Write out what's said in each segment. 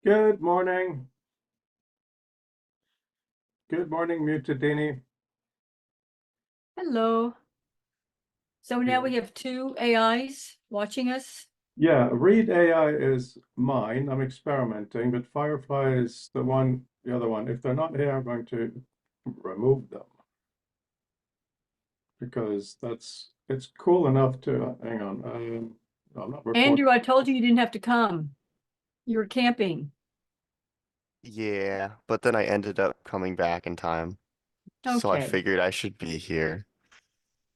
Good morning. Good morning, Mutadini. Hello. So now Yeah. we have two AIs watching us. Yeah, Read AI is mine. I'm experimenting, but Firefly is the other one. If they're not here, I'm going to remove them because it's cool enough to, hang on. I'm not recording. Andrew, I told you didn't have to come. You were camping. Yeah, but then I ended up coming back in time, so I Okay. figured I should be here.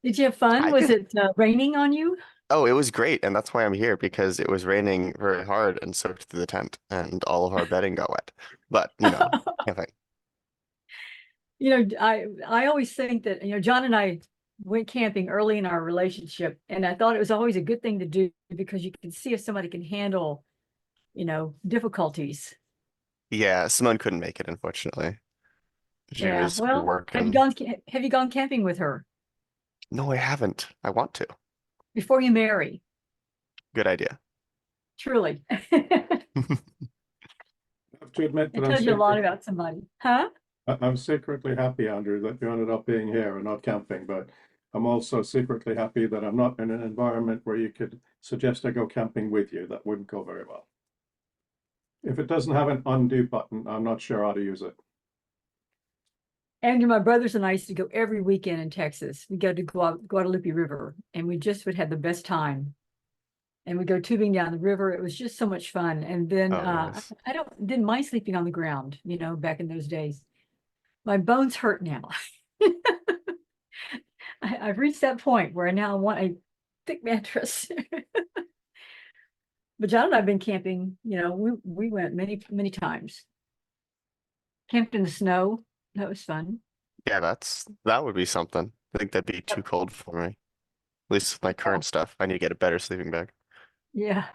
Did you have fun? I Was could, it raining on you? oh, it was great, and that's why I'm here because it was raining very hard and soaked through the tent, and all of our bedding got wet. But, camping. I always think that, John and I went camping early in our relationship, and I thought it was always a good thing to do because you can see if somebody can handle, difficulties. Yeah, Simone couldn't make it, unfortunately. She Yeah. was Well, working. have you gone camping with her No, I haven't. I want to. before you marry? Good idea. Truly. I have to admit that It tells you a lot about somebody. Huh? I'm secretly happy, Andrew, that you ended up being here and not camping, but I'm also secretly happy that I'm not in an environment where you could suggest I go camping with you. That wouldn't go very well. If it doesn't have an undo button, I'm not sure how to use it. Andrew, my brothers and I used to go every weekend in Texas. We go to Guadalupe River, and we just would have the best time. And we go tubing down the river. It was just so much fun. And then Oh, nice. I didn't mind sleeping on the ground, back in those days. My bones hurt now. I've reached that point where now I want a thick mattress. But John and I've been camping. We went many many times. Camped in the snow. That was fun. Yeah, that would be something. I think that'd be too Yep. cold for me. At least with my current stuff, I need to get a better sleeping bag. Yeah.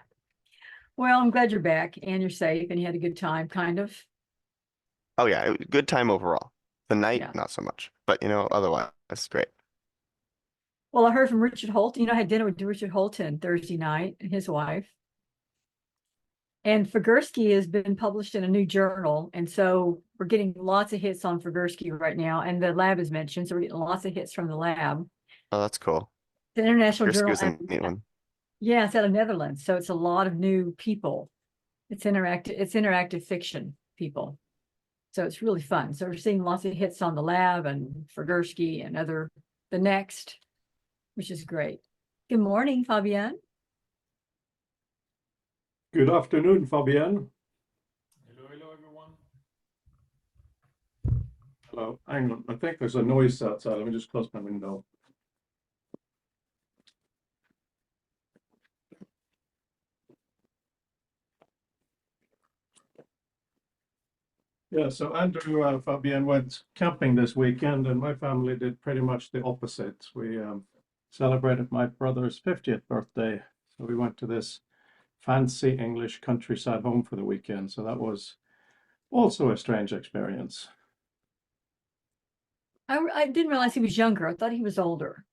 Well, I'm glad you're back and you're safe and you had a good time, kind of. Oh yeah, good time overall. The night, Yeah. not so much. But otherwise, it's great. Well, I heard from Richard Holt. I had dinner with Richard Holton Thursday night and his wife. And Figursky has been published in a new journal. And so we're getting lots of hits on Figursky right now. And the lab is mentioned. So we're getting lots of hits from the lab. Oh, that's cool. It's an international Gursky journal. was a neat one. Yeah, it's out of Netherlands. So it's a lot of new people. It's interactive fiction people. So it's really fun. So we're seeing lots of hits on the lab and Figursky and the next, which is great. Good morning, Fabienne. Good afternoon, Fabienne. Hello, hello, everyone. Hello. Hang on. I think there's a noise outside. Let me just close my window. Yeah, so Andrew, Fabienne went camping this weekend, and my family did pretty much the opposite. We celebrated my brother's 50th birthday. So we went to this fancy English countryside home for the weekend. So that was also a strange experience. I didn't realize he was younger. I thought he was older.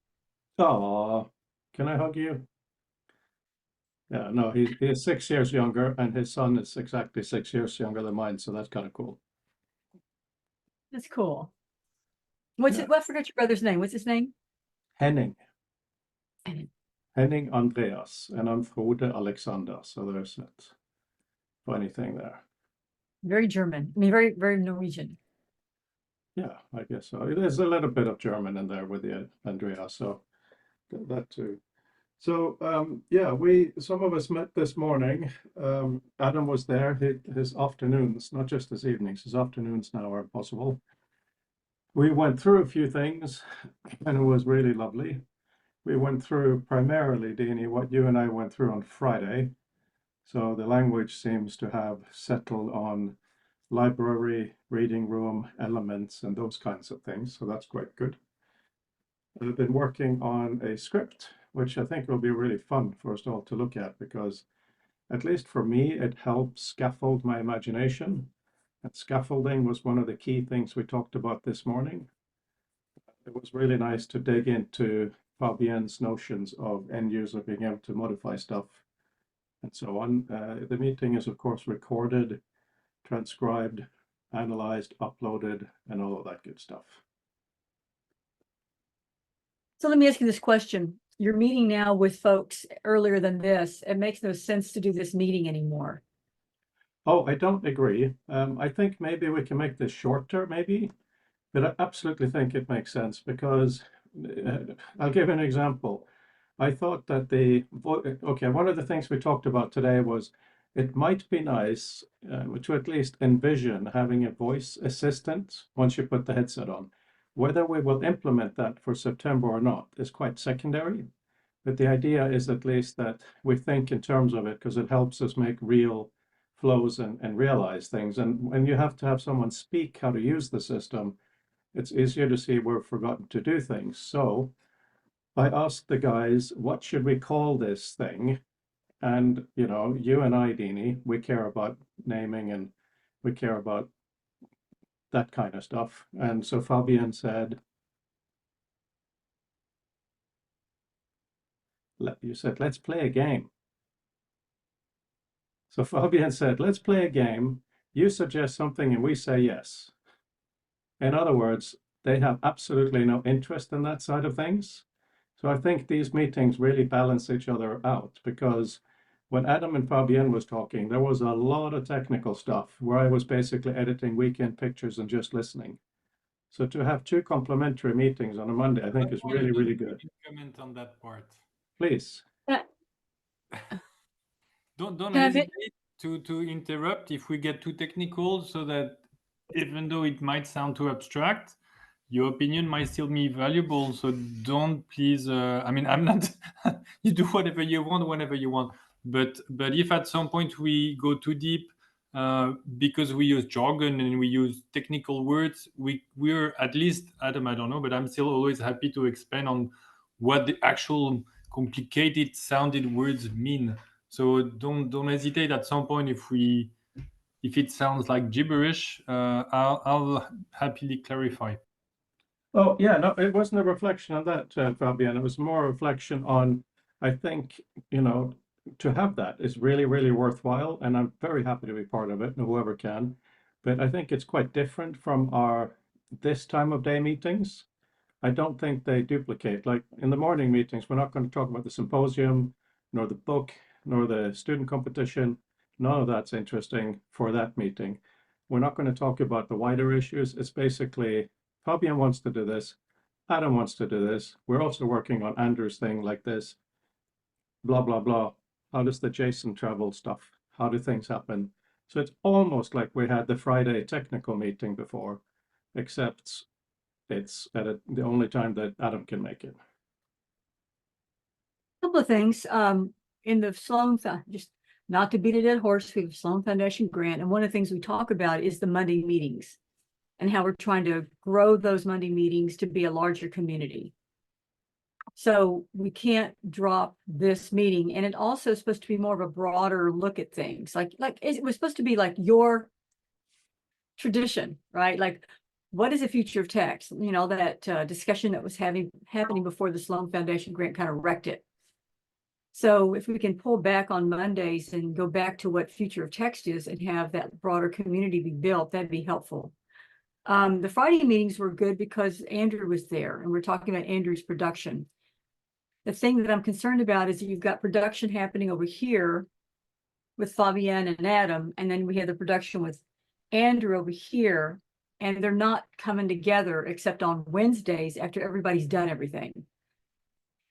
Oh, can I hug you? Yeah, no, he is 6 years younger, and his son is exactly 6 years younger than mine. So that's kind of cool. That's cool. Yeah. I forgot your brother's name. What's his name? Henning. Henning. Henning Andreas, and I'm Frode Alexander. So there's that funny thing there. Very German. I mean, very, very Norwegian. Yeah, I guess so. There's a little bit of German in there with the Andreas, so that too. So yeah, some of us met this morning. Adam was there. His afternoons, not just his evenings, his afternoons now are possible. We went through a few things, and it was really lovely. We went through primarily, Deanie, what you and I went through on Friday. So the language seems to have settled on library, reading room, elements, and those kinds of things. So that's quite good. I've been working on a script, which I think will be really fun for us all to look at because, at least for me, it helps scaffold my imagination. And scaffolding was one of the key things we talked about this morning. It was really nice to dig into Fabienne's notions of end user being able to modify stuff and so on. The meeting is, of course, recorded. transcribed, analyzed, uploaded, and all of that good stuff. So let me ask you this question. You're meeting now with folks earlier than this. It makes no sense to do this meeting anymore. Oh, I don't agree. I think maybe we can make this shorter, maybe, but I absolutely think it makes sense because I'll give an example. I thought that one of the things we talked about today was it might be nice to at least envision having a voice assistant once you put the headset on. Whether we will implement that for September or not is quite secondary. But the idea is at least that we think in terms of it because it helps us make real flows and realize things. And when you have to have someone speak how to use the system, it's easier to see where we've forgotten to do things. So I asked the guys, what should we call this thing? And, you know, you and I, Dini, we care about naming and we care about that kind of stuff. And so Fabian said, let's play a game. So Fabian said, let's play a game. You suggest something and we say yes. In other words, they have absolutely no interest in that side of things. So I think these meetings really balance each other out because when Adam and Fabian was talking, there was a lot of technical stuff where I was basically editing weekend pictures and just listening. So to have two complementary meetings on a Monday, I think is really, really good. Comment on that part. Please. Don't Can I hesitate to interrupt if we get too technical, so that even though it might sound too abstract, your opinion might still be valuable. So don't please. I mean, I'm not. You do whatever you want, whenever you want. But if at some point we go too deep because we use jargon and we use technical words, we're at least, Adam, I don't know, but I'm still always happy to expand on what the actual complicated sounded words mean. So don't hesitate at some point if it sounds like gibberish, I'll happily clarify. Oh, yeah, no, it wasn't a reflection on that, Fabian. It was more a reflection on, I think, you know, to have that is really, really worthwhile. And I'm very happy to be part of it, and whoever can. But I think it's quite different from our this time of day meetings. I don't think they duplicate. Like in the morning meetings, we're not going to talk about the symposium, nor the book, nor the student competition. None of that's interesting for that meeting. We're not going to talk about the wider issues. It's basically Fabian wants to do this. Adam wants to do this. We're also working on Andrew's thing like this. Blah, blah, blah. How does the JSON travel stuff? How do things happen? So it's almost like we had the Friday technical meeting before, except it's at the only time that Adam can make it. Couple of things. In the Sloan, just not to beat a dead horse, we have a Sloan Foundation grant, and one of the things we talk about is the Monday meetings and how we're trying to grow those Monday meetings to be a larger community. So we can't drop this meeting, and it also is supposed to be more of a broader look at things. Like it was supposed to be like your tradition, right? Like, what is the future of text? You know, that discussion that was happening before the Sloan Foundation grant kind of wrecked it. So if we can pull back on Mondays and go back to what future of text is and have that broader community be built, that'd be helpful. The Friday meetings were good because Andrew was there and we're talking about Andrew's production. The thing that I'm concerned about is that you've got production happening over here with Fabian and Adam, and then we have the production with Andrew over here, and they're not coming together except on Wednesdays after everybody's done everything.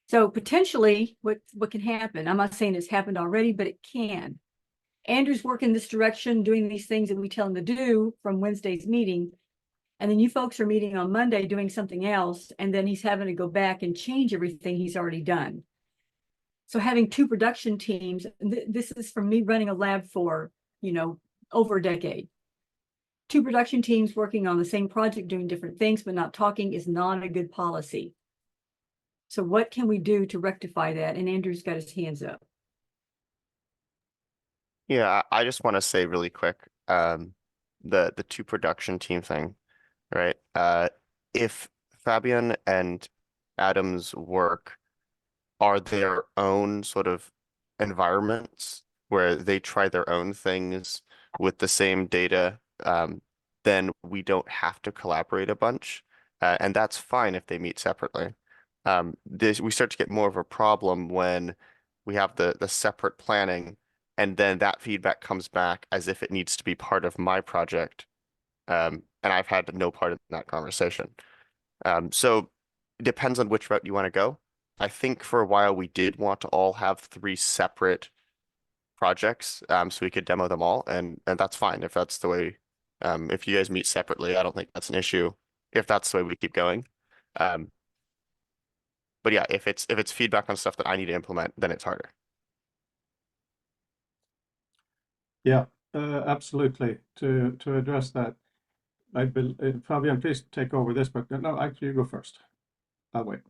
So potentially what can happen, I'm not saying it's happened already, but it can. Andrew's working this direction, doing these things that we tell him to do from Wednesday's meeting. And then you folks are meeting on Monday doing something else, and then he's having to go back and change everything he's already done. So having two production teams, this is from me running a lab for, you know, over a decade. Two production teams working on the same project, doing different things, but not talking is not a good policy. So what can we do to rectify that? And Andrew's got his hands up. Yeah, I just want to say really quick, the two production team thing, right? If Fabian and Adam's work are their own sort of environments where they try their own things with the same data, then we don't have to collaborate a bunch. And that's fine if they meet separately. We start to get more of a problem when we have the separate planning, and then that feedback comes back as if it needs to be part of my project. And I've had no part in that conversation. So it depends on which route you want to go. I think for a while we did want to all have 3 separate projects, so we could demo them all, and that's fine if that's the way. If you guys meet separately, I don't think that's an issue if that's the way we keep going. But yeah, if it's feedback on stuff that I need to implement, then it's harder. Yeah, absolutely. To address that, Fabian, please take over this, but no, actually, you go first. I'll wait.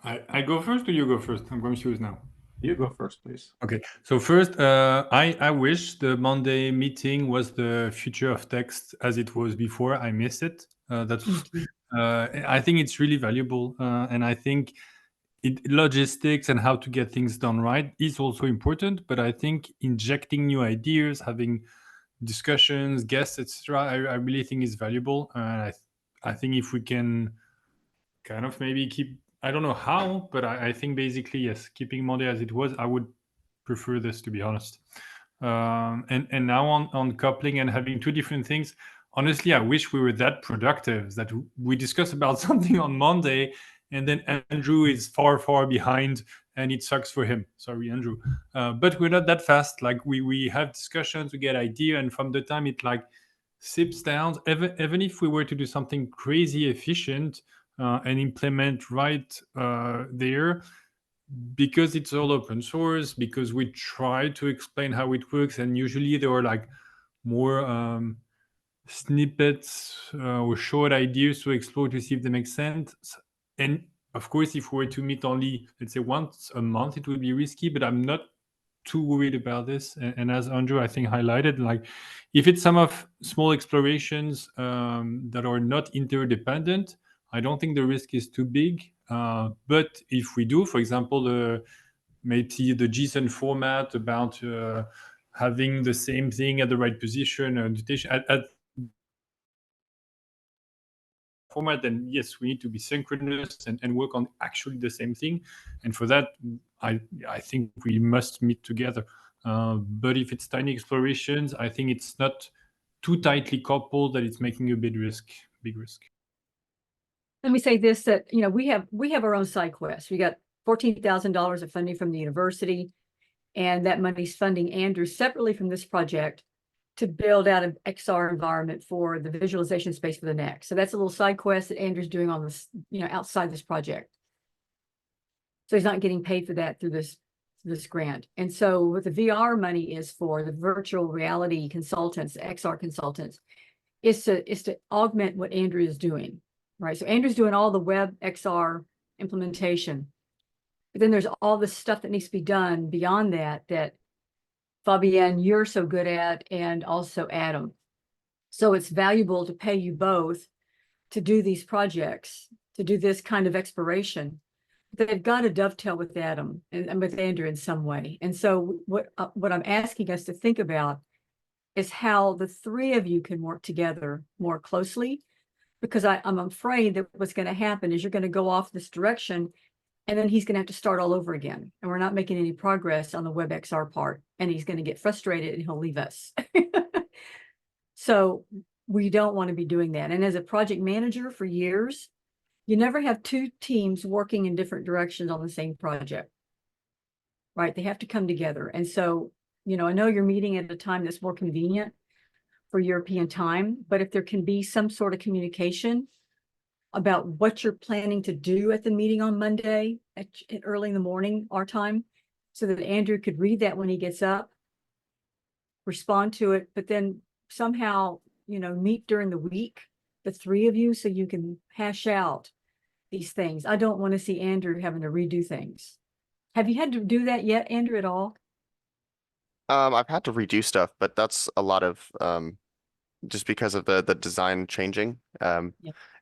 I go first or you go first? I'm confused now. You go first, please. Okay, so first, I wish the Monday meeting was the future of text as it was before. I miss it. I think it's really valuable, and I think logistics and how to get things done right is also important. But I think injecting new ideas, having discussions, guests, etc., I really think is valuable. And I think if we can kind of maybe keep, I don't know how, but I think basically yes, keeping Monday as it was, I would prefer this, to be honest. And now on coupling and having 2 different things, honestly, I wish we were that productive that we discuss about something on Monday and then Andrew is far behind and it sucks for him. Sorry, Andrew. But we're not that fast. Like we have discussions, we get idea, and from the time it like sips down, even if we were to do something crazy efficient and implement right there, because it's all open source, because we try to explain how it works, and usually there are like more snippets or short ideas to explore to see if they make sense. And of course, if we were to meet only, let's say, once a month, it would be risky, but I'm not too worried about this. And as Andrew, I think, highlighted, like if it's some of small explorations that are not interdependent, I don't think the risk is too big. But if we do, for example, maybe the JSON format about having the same thing at the right position, at format, then yes, we need to be synchronous and work on actually the same thing. And for that, I think we must meet together. But if it's tiny explorations, I think it's not too tightly coupled that it's making a big risk. Let me say this, that, you know, we have our own side quest. We got $14,000 of funding from the university, and that money's funding Andrew separately from this project to build out an XR environment for the visualization space for the next. So that's a little side quest that Andrew's doing on this, you know, outside this project. So he's not getting paid for that through this grant. And so what the VR money is for, the virtual reality consultants, XR consultants, is to augment what Andrew is doing, right? So Andrew's doing all the web XR implementation, but then there's all this stuff that needs to be done beyond that, that Fabienne, you're so good at, and also Adam. So it's valuable to pay you both to do these projects, to do this kind of exploration. They've got to dovetail with Adam and with Andrew in some way. And so what I'm asking us to think about is how the 3 of you can work together more closely, because I'm afraid that what's going to happen is you're going to go off this direction, and then he's going to have to start all over again. And we're not making any progress on the WebXR part, and he's going to get frustrated and he'll leave us. So we don't want to be doing that. And as a project manager for years, you never have 2 teams working in different directions on the same project, right? They have to come together. And so, you know, I know you're meeting at a time that's more convenient for European time, but if there can be some sort of communication about what you're planning to do at the meeting on Monday at early in the morning, our time, so that Andrew could read that when he gets up, respond to it, but then somehow, you know, meet during the week, the 3 of you, so you can hash out these things. I don't want to see Andrew having to redo things. Have you had to do that yet, Andrew, at all? I've had to redo stuff, but that's a lot of just because of the design changing. Yeah.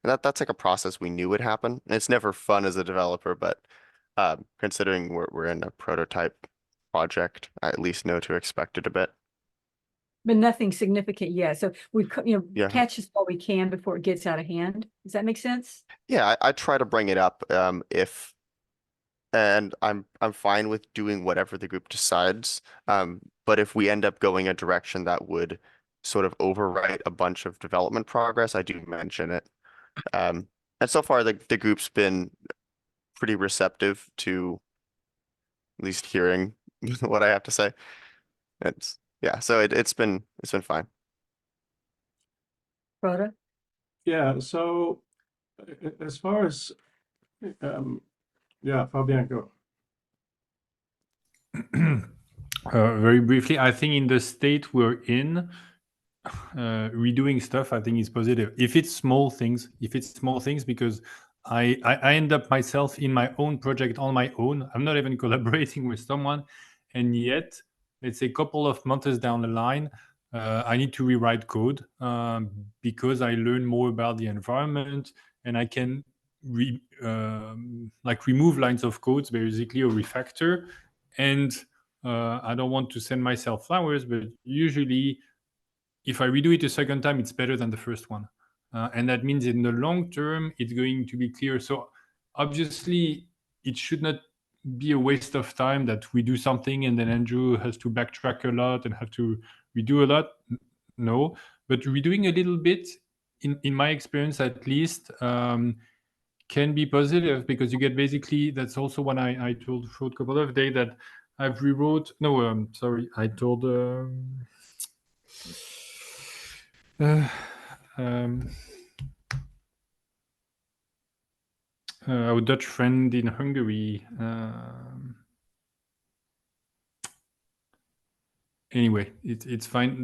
And that's like a process we knew would happen. And it's never fun as a developer, but considering we're in a prototype project, I at least know to expect it a bit. But nothing significant yet. So we, Yeah. catch us while we can before it gets out of hand. Does that make sense? Yeah, I try to bring it up if and I'm fine with doing whatever the group decides. But if we end up going a direction that would sort of overwrite a bunch of development progress, I do mention it. And so far the group's been pretty receptive to at least hearing what I have to say. Yeah, so it's been fine. Rhoda? Yeah, so as far as yeah, Fabian, go. Very briefly, I think in the state we're in, redoing stuff, I think is positive. If it's small things, because I end up myself in my own project on my own. I'm not even collaborating with someone, and yet, let's say a couple of months down the line, I need to rewrite code because I learn more about the environment, and I can remove lines of codes basically, or refactor. And I don't want to send myself flowers, but usually if I redo it a second time, it's better than the first one. And that means in the long term, it's going to be clear. So obviously, it should not be a waste of time that we do something and then Andrew has to backtrack a lot and have to redo a lot. No, but redoing a little bit, in my experience at least, can be positive, because you get basically, that's also what I told Frode a couple of days, that I've rewrote, no, sorry, I told, our Dutch friend in Hungary. Anyway, it's fine.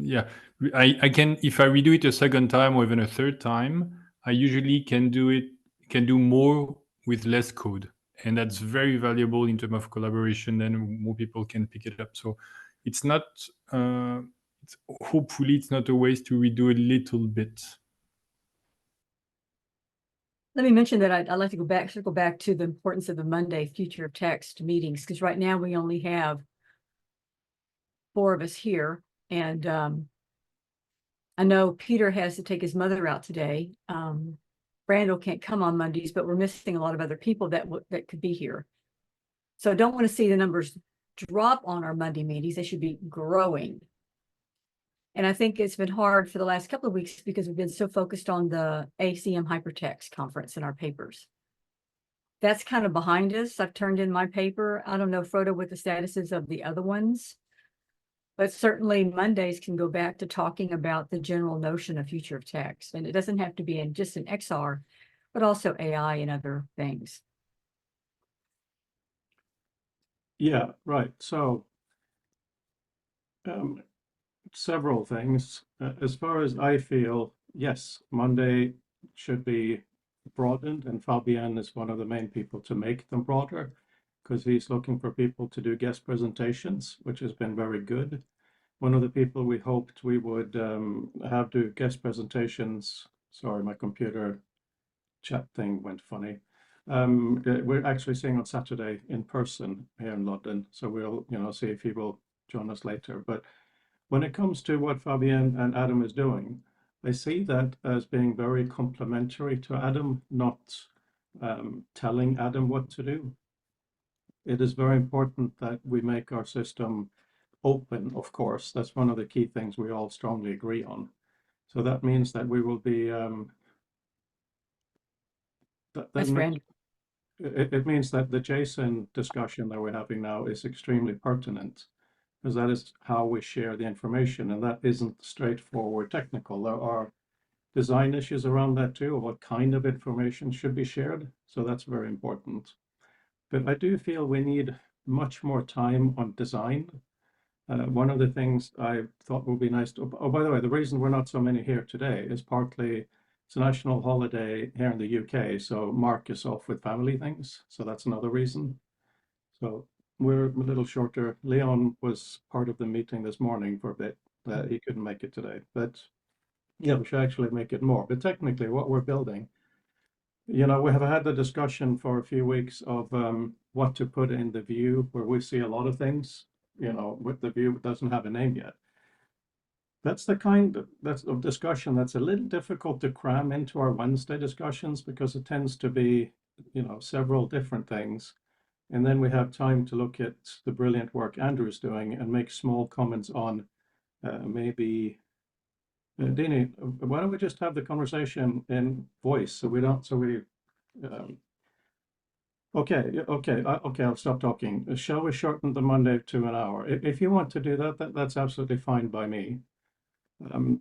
Yeah, I can, if I redo it a second time or even a third time, I usually can do more with less code, and that's very valuable in terms of collaboration. Then more people can pick it up. So it's not. Hopefully, it's not a waste to redo a little bit. Let me mention that I'd like to circle back to the importance of the Monday Future of Text meetings, because right now we only have 4 of us here. And I know Peter has to take his mother out today. Brandel can't come on Mondays, but we're missing a lot of other people that could be here. So I don't want to see the numbers drop on our Monday meetings. They should be growing. And I think it's been hard for the last couple of weeks because we've been so focused on the ACM Hypertext conference in our papers. That's kind of behind us. I've turned in my paper. I don't know, Frodo, what the status is of the other ones. But certainly Mondays can go back to talking about the general notion of future of text. And it doesn't have to be in just an XR, but also AI and other things. Yeah, right. So several things. As far as I feel, yes, Monday should be broadened, and Fabian is one of the main people to make them broader, because he's looking for people to do guest presentations, which has been very good. One of the people we hoped we would have do guest presentations, sorry, my computer chat thing went funny. We're actually seeing on Saturday in person here in London, so we'll see if he will join us later. But when it comes to what Fabian and Adam is doing, I see that as being very complementary to Adam, not telling Adam what to do. It is very important that we make our system open, of course. That's one of the key things we all strongly agree on. So that means that we will be it means that the JSON discussion that we're having now is extremely pertinent, because that is how we share the information, and that isn't straightforward technical. There are design issues around that too, of what kind of information should be shared. So that's very important. But I do feel we need much more time on design. One of the things I thought would be nice to, oh, by the way, the reason we're not so many here today is partly it's a national holiday here in the UK, so Mark is off with family things, so that's another reason. So we're a little shorter. Leon was part of the meeting this morning for a bit. He couldn't make it today, but yeah, we should actually make it more. But technically, what we're building we have had the discussion for a few weeks of what to put in the view, where we see a lot of things, with the view doesn't have a name yet. That's the kind of discussion that's a little difficult to cram into our Wednesday discussions because it tends to be, several different things. And then we have time to look at the brilliant work Andrew's doing and make small comments on maybe. Dini, why don't we just have the conversation in voice okay, I'll stop talking. Shall we shorten the Monday to an hour? If you want to do that, that's absolutely fine by me. The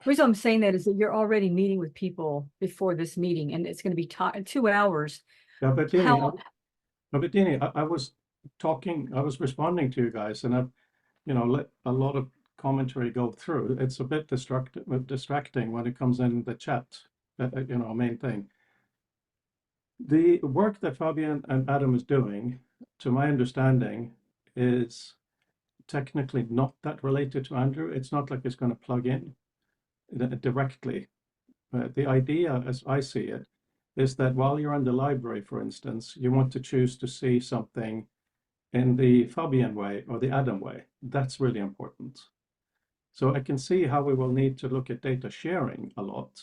reason I'm saying that is that you're already meeting with people before this meeting, and it's going to be 2 hours. Yeah, but Dini, How- I was responding to you guys, and I've, let a lot of commentary go through. It's a bit distracting when it comes in the chat, main thing. The work that Fabian and Adam is doing, to my understanding, is technically not that related to Andrew. It's not like it's going to plug in directly. The idea, as I see it, is that while you're in the library, for instance, you want to choose to see something in the Fabian way or the Adam way. That's really important. So I can see how we will need to look at data sharing a lot.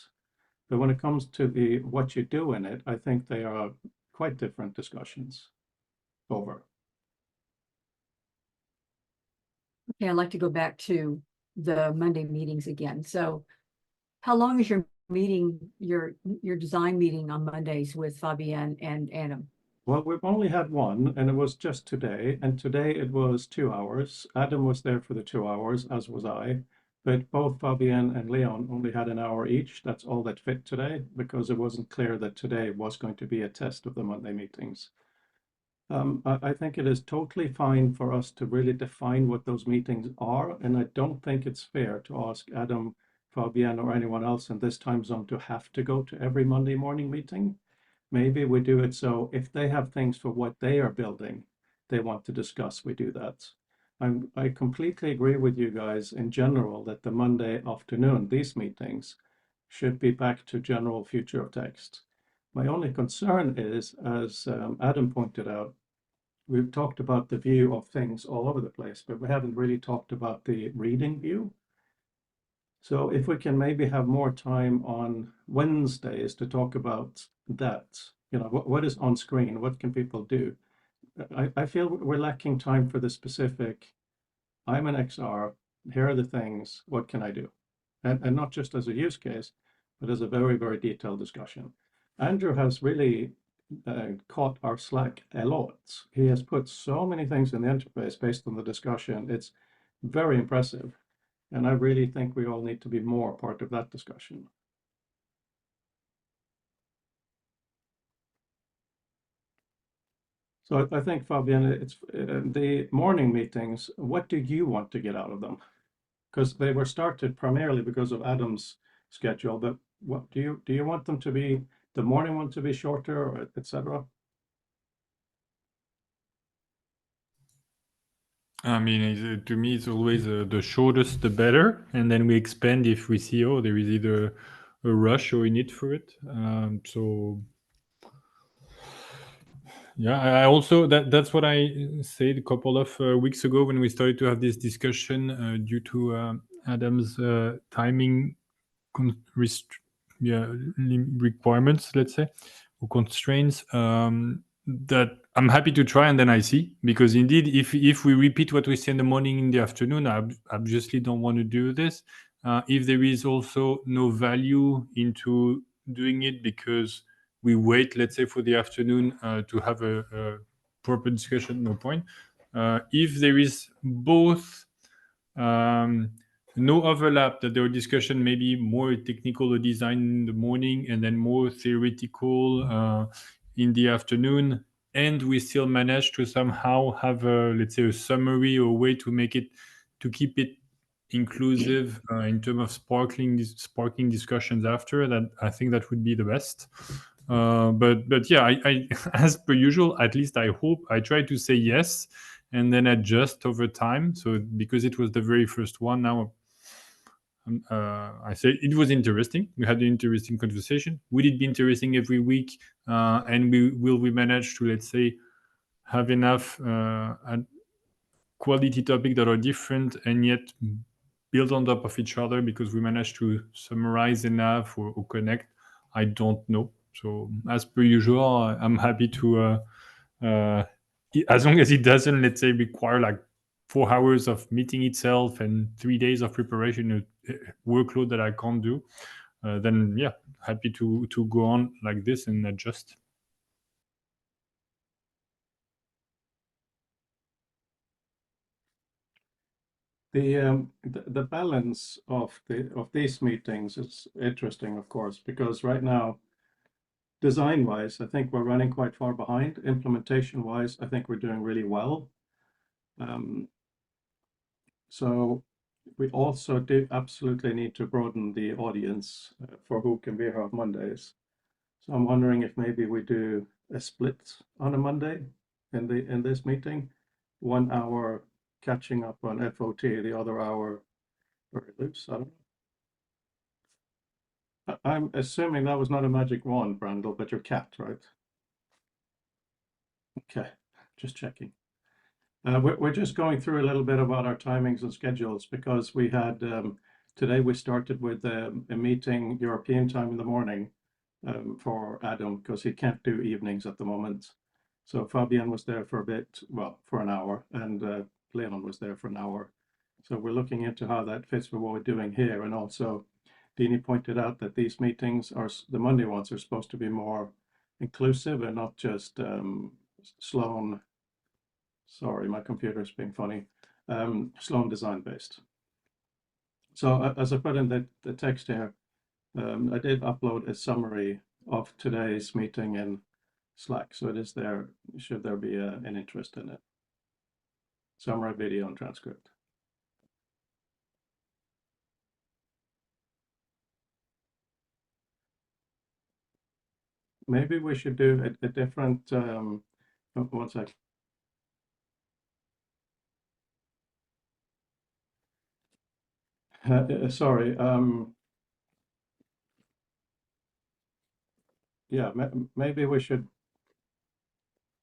But when it comes to what you do in it, I think they are quite different discussions. Over. Okay, I'd like to go back to the Monday meetings again. So how long is your meeting, your design meeting on Mondays with Fabian and Adam? Well, we've only had one, and it was just today. And today it was 2 hours. Adam was there for the 2 hours, as was I. But both Fabian and Leon only had an hour each. That's all that fit today, because it wasn't clear that today was going to be a test of the Monday meetings. I think it is totally fine for us to really define what those meetings are. And I don't think it's fair to ask Adam, Fabian, or anyone else in this time zone to have to go to every Monday morning meeting. Maybe we do it so if they have things for what they are building, they want to discuss, we do that. I completely agree with you guys in general that the Monday afternoon, these meetings should be back to general future of text. My only concern is, as Adam pointed out, we've talked about the view of things all over the place, but we haven't really talked about the reading view. So if we can maybe have more time on Wednesdays to talk about that, what is on screen, what can people do? I feel we're lacking time for the specific, I'm an XR, here are the things, what can I do? And not just as a use case, but as a very, very detailed discussion. Andrew has really caught our slack a lot. He has put so many things in the interface based on the discussion. It's very impressive. And I really think we all need to be more part of that discussion. So I think, Fabian, it's the morning meetings, what do you want to get out of them? Because they were started primarily because of Adam's schedule, but what do you want them to be, the morning one to be shorter, or etc.? I mean, to me, it's always the shortest, the better. And then we expand if we see, oh, there is either a rush or a need for it. So, yeah, I also, that's what I said a couple of weeks ago when we started to have this discussion due to Adam's timing requirements, let's say, or constraints. That I'm happy to try and then I see, because indeed if we repeat what we say in the morning in the afternoon, I obviously don't want to do this. If there is also no value into doing it because we wait, let's say, for the afternoon to have a proper discussion, no point. If there is both no overlap, that there are discussion maybe more technical or design in the morning and then more theoretical in the afternoon, and we still manage to somehow have let's say a summary or a way to make it, to keep it inclusive in terms of sparking discussions after that, I think that would be the best. But yeah, I as per usual, at least I hope, I try to say yes and then adjust over time. So because it was the very first one, now I say it was interesting. We had an interesting conversation. Will it be interesting every week? And we manage to, let's say, have enough quality topics that are different and yet build on top of each other because we managed to summarize enough or connect? I don't know. So as per usual, I'm happy to, as long as it doesn't, let's say, require like 4 hours of meeting itself and 3 days of preparation, workload that I can't do, then yeah, happy to go on like this and adjust. The balance of these meetings is interesting, of course, because right now, design wise, I think we're running quite far behind. Implementation wise, I think we're doing really well. So we also do absolutely need to broaden the audience for who can be here on Mondays. So I'm wondering if maybe we do a split on a Monday in this meeting, 1 hour catching up on FOT, the other hour very loose. I don't know. I'm assuming that was not a magic wand, Brandel, but your cat, right? Okay, just checking. We're just going through a little bit about our timings and schedules because we had today we started with a meeting European time in the morning for Adam because he can't do evenings at the moment. So Fabian was there for a bit, well, for an hour, and Leon was there for an hour. So we're looking into how that fits with what we're doing here. And also, Dini pointed out that these meetings are, the Monday ones are supposed to be more inclusive and not just Sloan. Sorry, my computer is being funny. Sloan design based. So as I put in the text here, I did upload a summary of today's meeting in Slack. So it is there, should there be an interest in it. Summary, video, and transcript. Maybe we should do a different, one sec. Sorry. Yeah, maybe we should.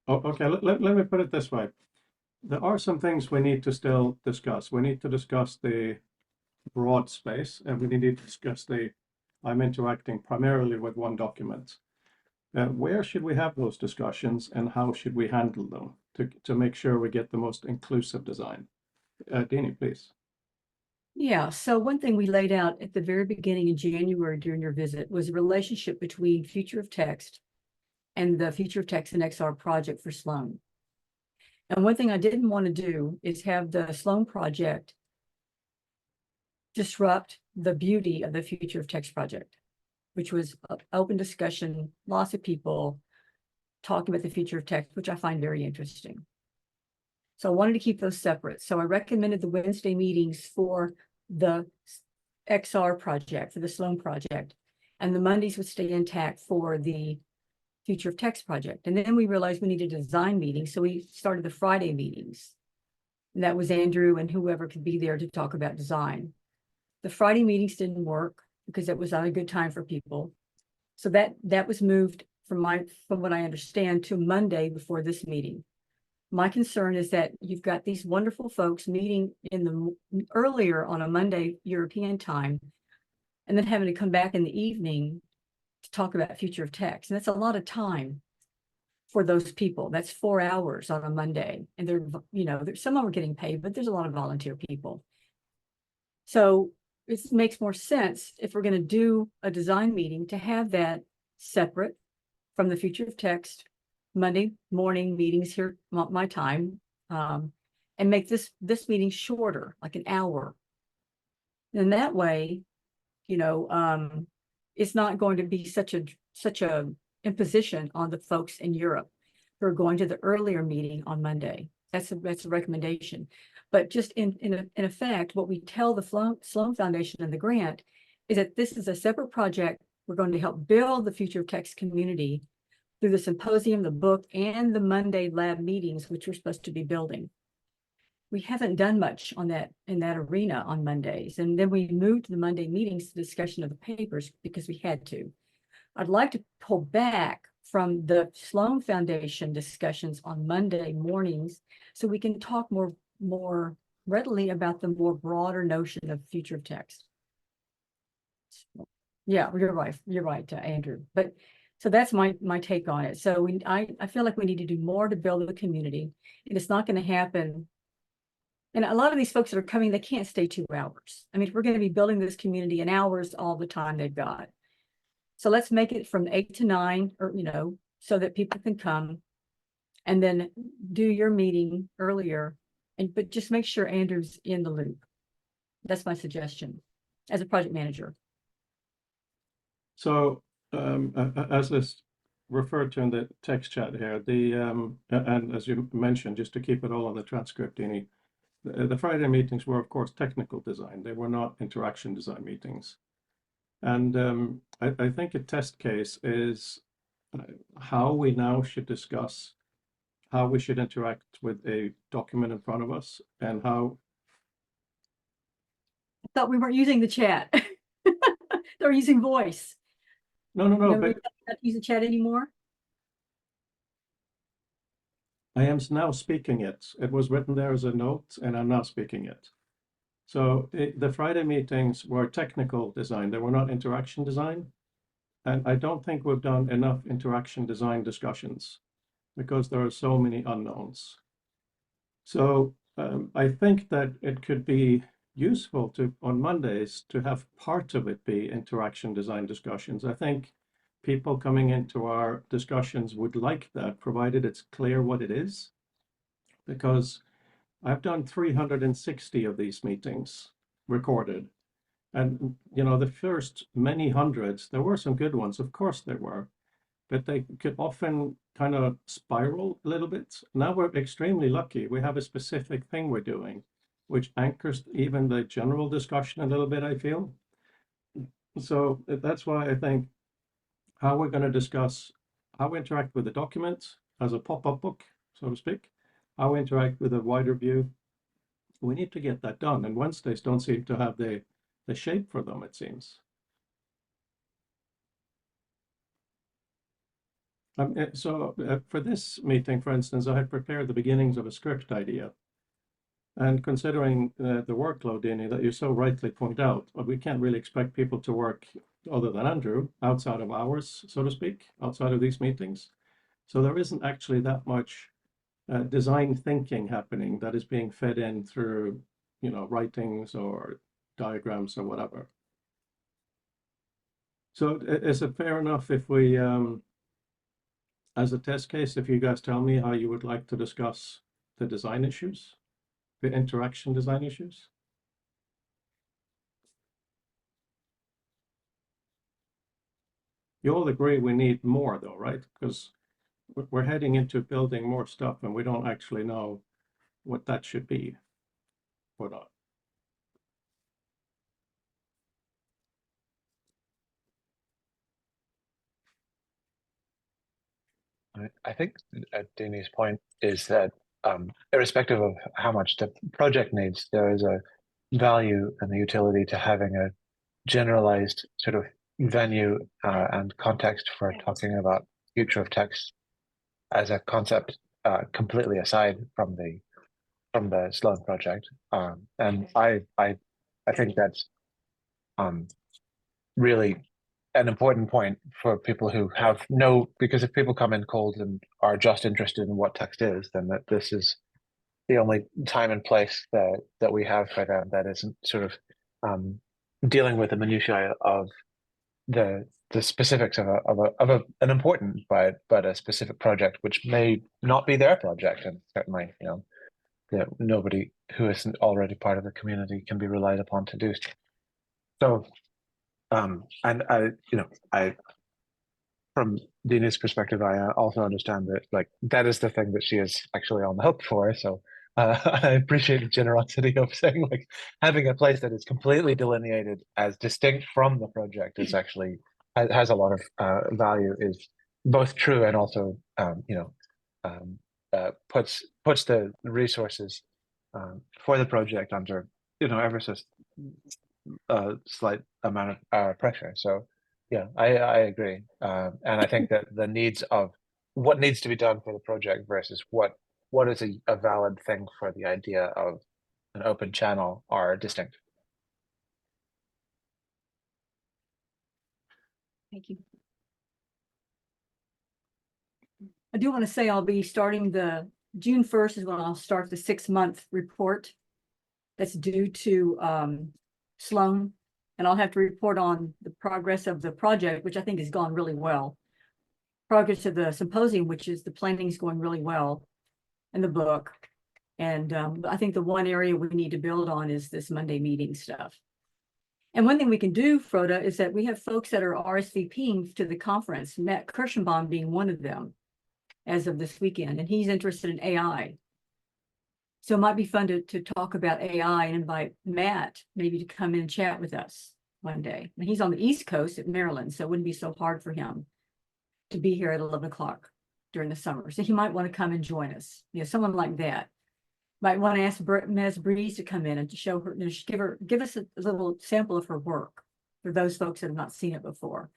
Oh, okay, let me put it this way. There are some things we need to still discuss. We need to discuss the broad space, and we need to discuss I'm interacting primarily with one document. Where should we have those discussions, and how should we handle them to make sure we get the most inclusive design? Dini, please. Yeah, so one thing we laid out at the very beginning in January during your visit was a relationship between Future of Text and the Future of Text and XR project for Sloan. And one thing I didn't want to do is have the Sloan project disrupt the beauty of the Future of Text project, which was an open discussion, lots of people talking about the future of text, which I find very interesting. So I wanted to keep those separate. So I recommended the Wednesday meetings for the XR project, for the Sloan project, and the Mondays would stay intact for the Future of Text project. And then we realized we needed a design meeting, so we started the Friday meetings. And that was Andrew and whoever could be there to talk about design. The Friday meetings didn't work because that was not a good time for people. So that was moved from what I understand to Monday before this meeting. My concern is that you've got these wonderful folks meeting earlier on a Monday European time, and then having to come back in the evening to talk about Future of Text. And that's a lot of time for those people. That's 4 hours on a Monday. And some of them are getting paid, but there's a lot of volunteer people. So it makes more sense if we're going to do a design meeting to have that separate from the Future of Text Monday morning meetings here, my time, and make this meeting shorter, like an hour. And that way, it's not going to be such a imposition on the folks in Europe who are going to the earlier meeting on Monday. That's a recommendation. But just in effect, what we tell the Sloan Foundation and the grant is that this is a separate project. We're going to help build the Future of Text community through the symposium, the book, and the Monday lab meetings, which we're supposed to be building. we haven't done much on that in that arena on Mondays. And then we moved the Monday meetings to discussion of the papers because we had to. I'd like to pull back from the Sloan Foundation discussions on Monday mornings so we can talk more readily about the more broader notion of future of text. Yeah, you're right, Andrew. But so that's my take on it. So I feel like we need to do more to build the community, and it's not going to happen. And a lot of these folks that are coming, they can't stay 2 hours. I mean, if we're going to be building this community in hours all the time they've got. So let's make it from 8 to 9, or, so that people can come, and then do your meeting earlier, but just make sure Andrew's in the loop. That's my suggestion as a project manager. So as is referred to in the text chat here, and as you mentioned, just to keep it all on the transcript, Dini, the Friday meetings were, of course, technical design. They were not interaction design meetings. And I think a test case is how we now should discuss how we should interact with a document in front of us, and how. I thought we weren't using the chat. They're using voice. No, But but not use the chat anymore. I am now speaking it. It was written there as a note, and I'm now speaking it. So the Friday meetings were technical design. They were not interaction design. And I don't think we've done enough interaction design discussions because there are so many unknowns. So I think that it could be useful to, on Mondays, to have part of it be interaction design discussions. I think people coming into our discussions would like that, provided it's clear what it is, because I've done 360 of these meetings recorded. And, the first many hundreds, there were some good ones, of course there were, but they could often kind of spiral a little bit. Now we're extremely lucky. We have a specific thing we're doing, which anchors even the general discussion a little bit, I feel. So that's why I think how we're going to discuss how we interact with the document as a pop-up book, so to speak, how we interact with a wider view. We need to get that done. And Wednesdays don't seem to have the shape for them, it seems. So for this meeting, for instance, I had prepared the beginnings of a script idea. And considering the workload, Dini, that you so rightly point out, we can't really expect people to work, other than Andrew, outside of hours, so to speak, outside of these meetings. So there isn't actually that much design thinking happening that is being fed in through, writings or diagrams or whatever. So is it fair enough if we, as a test case, if you guys tell me how you would like to discuss the design issues, the interaction design issues? You all agree we need more though, right? Because we're heading into building more stuff and we don't actually know what that should be or not. I think Dini's point is that irrespective of how much the project needs, there is a value and the utility to having a generalized sort of venue and context for talking about future of text as a concept, completely aside from the Sloan project. And I think that's really an important point for people who have because if people come in cold and are just interested in what text is, then this is the only time and place that we have for them that isn't sort of dealing with the minutiae of the specifics of an important but a specific project, which may not be their project, and certainly that nobody who isn't already part of the community can be relied upon to do so. And I from Dina's perspective, I also understand that that is the thing that she is actually on the hook for. So I appreciate the generosity of saying having a place that is completely delineated as distinct from the project is actually has a lot of value, is both true and also puts the resources for the project under, ever so slight amount of pressure. So yeah, I agree. And I think that the needs of what needs to be done for the project versus what is a valid thing for the idea of an open channel are distinct. Thank you. I do want to say I'll be starting June 1st is when I'll start the 6-month report that's due to Sloan. And I'll have to report on the progress of the project, which I think has gone really well. Progress of the symposium, which is the planning is going really well, and the book. And I think the one area we need to build on is this Monday meeting stuff. And one thing we can do, Frode, is that we have folks that are RSVPing to the conference, Matt Kirschenbaum being one of them as of this weekend, and he's interested in AI. So it might be fun to talk about AI and invite Matt maybe to come in and chat with us one day. And he's on the East Coast at Maryland, so it wouldn't be so hard for him to be here at 11 o'clock during the summer. So he might want to come and join us. Someone like that. Might want to ask Mez Breeze to come in and to show her, give us a little sample of her work for those folks that have not seen it before,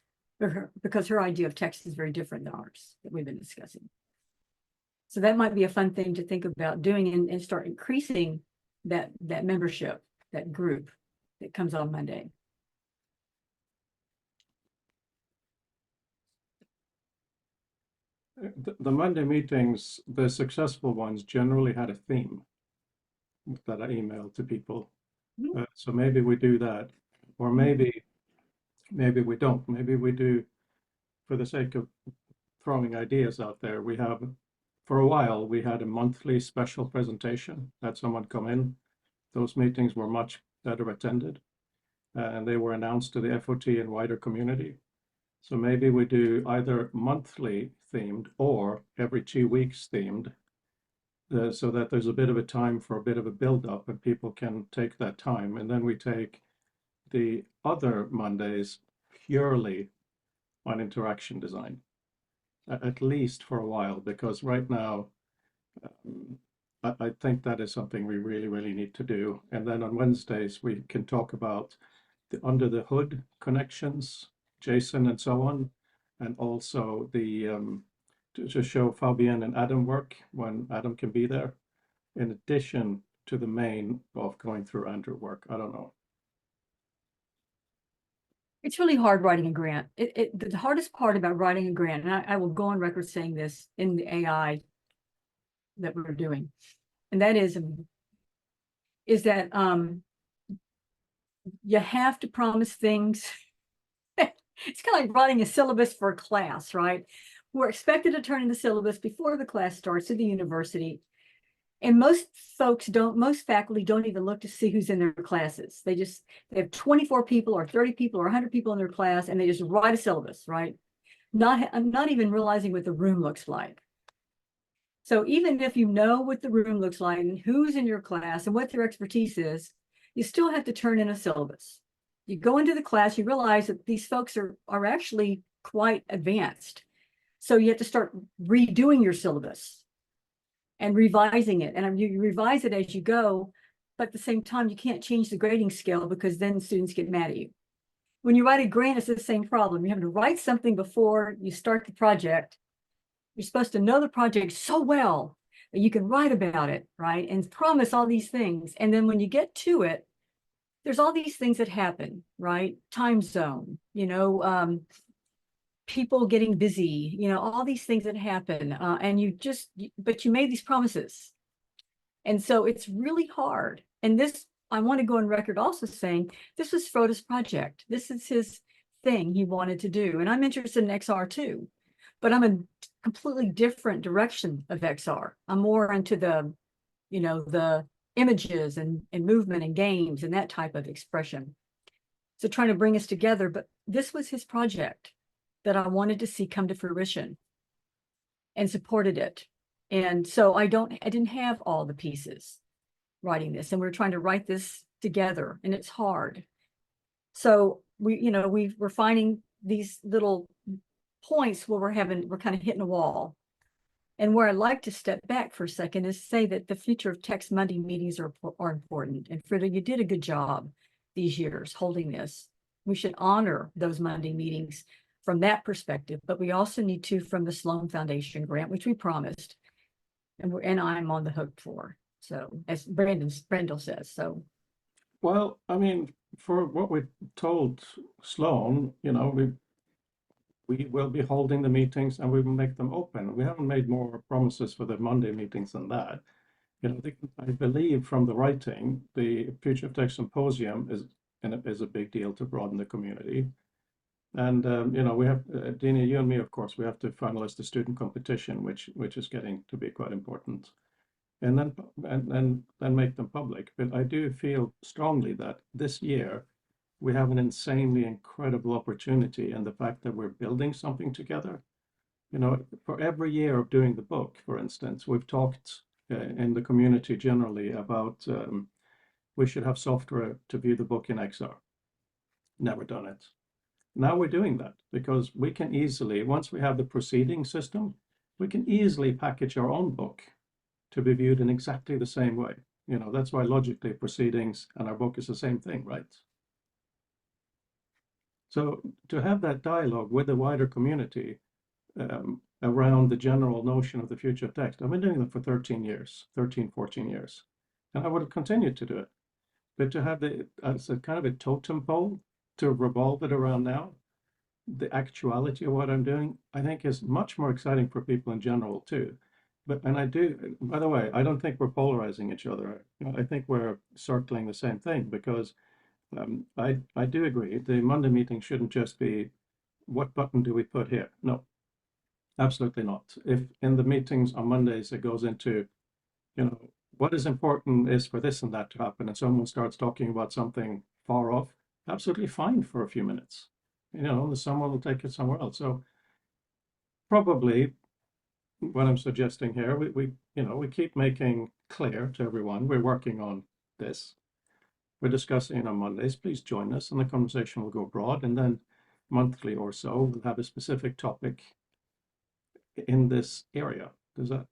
because her idea of text is very different than ours that we've been discussing. So that might be a fun thing to think about doing and start increasing that membership, that group that comes on Monday. The Monday meetings, the successful ones, generally had a theme that I emailed to people. So maybe we do that, or maybe we don't. Maybe we do, for the sake of throwing ideas out there. We have, for a while, we had a monthly special presentation, had someone come in. Those meetings were much better attended, and they were announced to the FOT and wider community. So maybe we do either monthly themed or every 2 weeks themed, so that there's a bit of a time for a bit of a build-up and people can take that time. And then we take the other Mondays purely on interaction design, at least for a while, because right now, I think that is something we really, really need to do. And then on Wednesdays, we can talk about the under the hood connections, JSON and so on, and also the to show Fabian and Adam work when Adam can be there, in addition to the main of going through Andrew work. I don't know. It's really hard writing a grant. The hardest part about writing a grant, and I will go on record saying this in the AI that we're doing, and that is that you have to promise things. It's kind of like writing a syllabus for a class, right? We're expected to turn in the syllabus before the class starts at the university. And most faculty don't even look to see who's in their classes. They have 24 people or 30 people or 100 people in their class, and they just write a syllabus, right? Not even realizing what the room looks like. So even if you know what the room looks like and who's in your class and what their expertise is, you still have to turn in a syllabus. You go into the class, you realize that these folks are actually quite advanced. So you have to start redoing your syllabus and revising it. And you revise it as you go, but at the same time, you can't change the grading scale because then students get mad at you. When you write a grant, it's the same problem. You have to write something before you start the project. You're supposed to know the project so well that you can write about it, right? And promise all these things. And then when you get to it, there's all these things that happen, right? Time zone, people getting busy, all these things that happen. And but you made these promises. And so it's really hard. And I want to go on record also saying, this was Frode's project. This is his thing he wanted to do. And I'm interested in XR too, but I'm a completely different direction of XR. I'm more into the images and movement and games and that type of expression. So trying to bring us together, but this was his project that I wanted to see come to fruition and supported it. And so I didn't have all the pieces writing this, and we're trying to write this together, and it's hard. So we're finding these little points where we're kind of hitting a wall. And where I'd like to step back for a second is say that the Future of Text Monday meetings are important. And Frida, you did a good job these years holding this. We should honor those Monday meetings from that perspective, but we also need to from the Sloan Foundation grant, which we promised. And I'm on the hook for. So as Brendel says, so. Well, I mean, for what we told Sloan, you know, we will be holding the meetings and we will make them open. We haven't made more promises for the Monday meetings than that. You know, I believe from the writing, the Future of Text Symposium is a big deal to broaden the community. And you know, we have Dina, you and me, of course, we have to finalize the student competition, which is getting to be quite important, and then make them public. But I do feel strongly that this year we have an insanely incredible opportunity, and the fact that we're building something together. You know, for every year of doing the book, for instance, we've talked in the community generally about we should have software to view the book in XR. Never done it. Now we're doing that because we can easily, once we have the proceeding system, we can easily package our own book to be viewed in exactly the same way. You know, that's why logically proceedings and our book is the same thing, right? So to have that dialogue with the wider community around the general notion of the future of text, I've been doing that for 13 years, 14 years, and I would continue to do it. But to have the, as a kind of a totem pole to revolve it around now, the actuality of what I'm doing, I think is much more exciting for people in general too. But, and I do, by the way, I don't think we're polarizing each other. You know, I think we're circling the same thing because I do agree the Monday meeting shouldn't just be what button do we put here? No, absolutely not. If in the meetings on Mondays it goes into, you know, what is important is for this and that to happen, and someone starts talking about something far off, absolutely fine for a few minutes. You know, someone will take it somewhere else. So probably what I'm suggesting here, we you know, we keep making clear to everyone we're working on this. We're discussing it on Mondays. Please join us, and the conversation will go broad. And then monthly or so, we'll have a specific topic in this area. Does that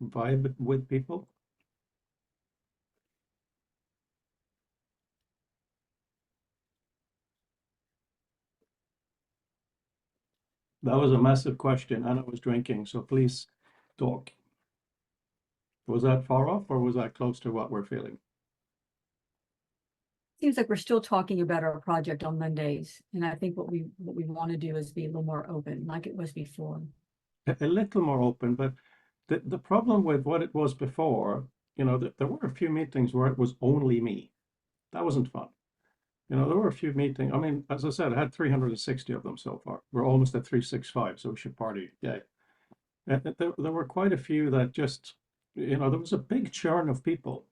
vibe with people? That was a massive question, and I was drinking, so please talk. Was that far off, or was that close to what we're feeling? Seems like we're still talking about our project on Mondays, and I think what we want to do is be a little more open, like it was before. A little more open, but the problem with what it was before, you know, there were a few meetings where it was only me. That wasn't fun. You know, there were a few meetings. I mean, as I said, I had 360 of them so far. We're almost at 365, so we should party. Yay. There were quite a few that just, you know, there was a big churn of people.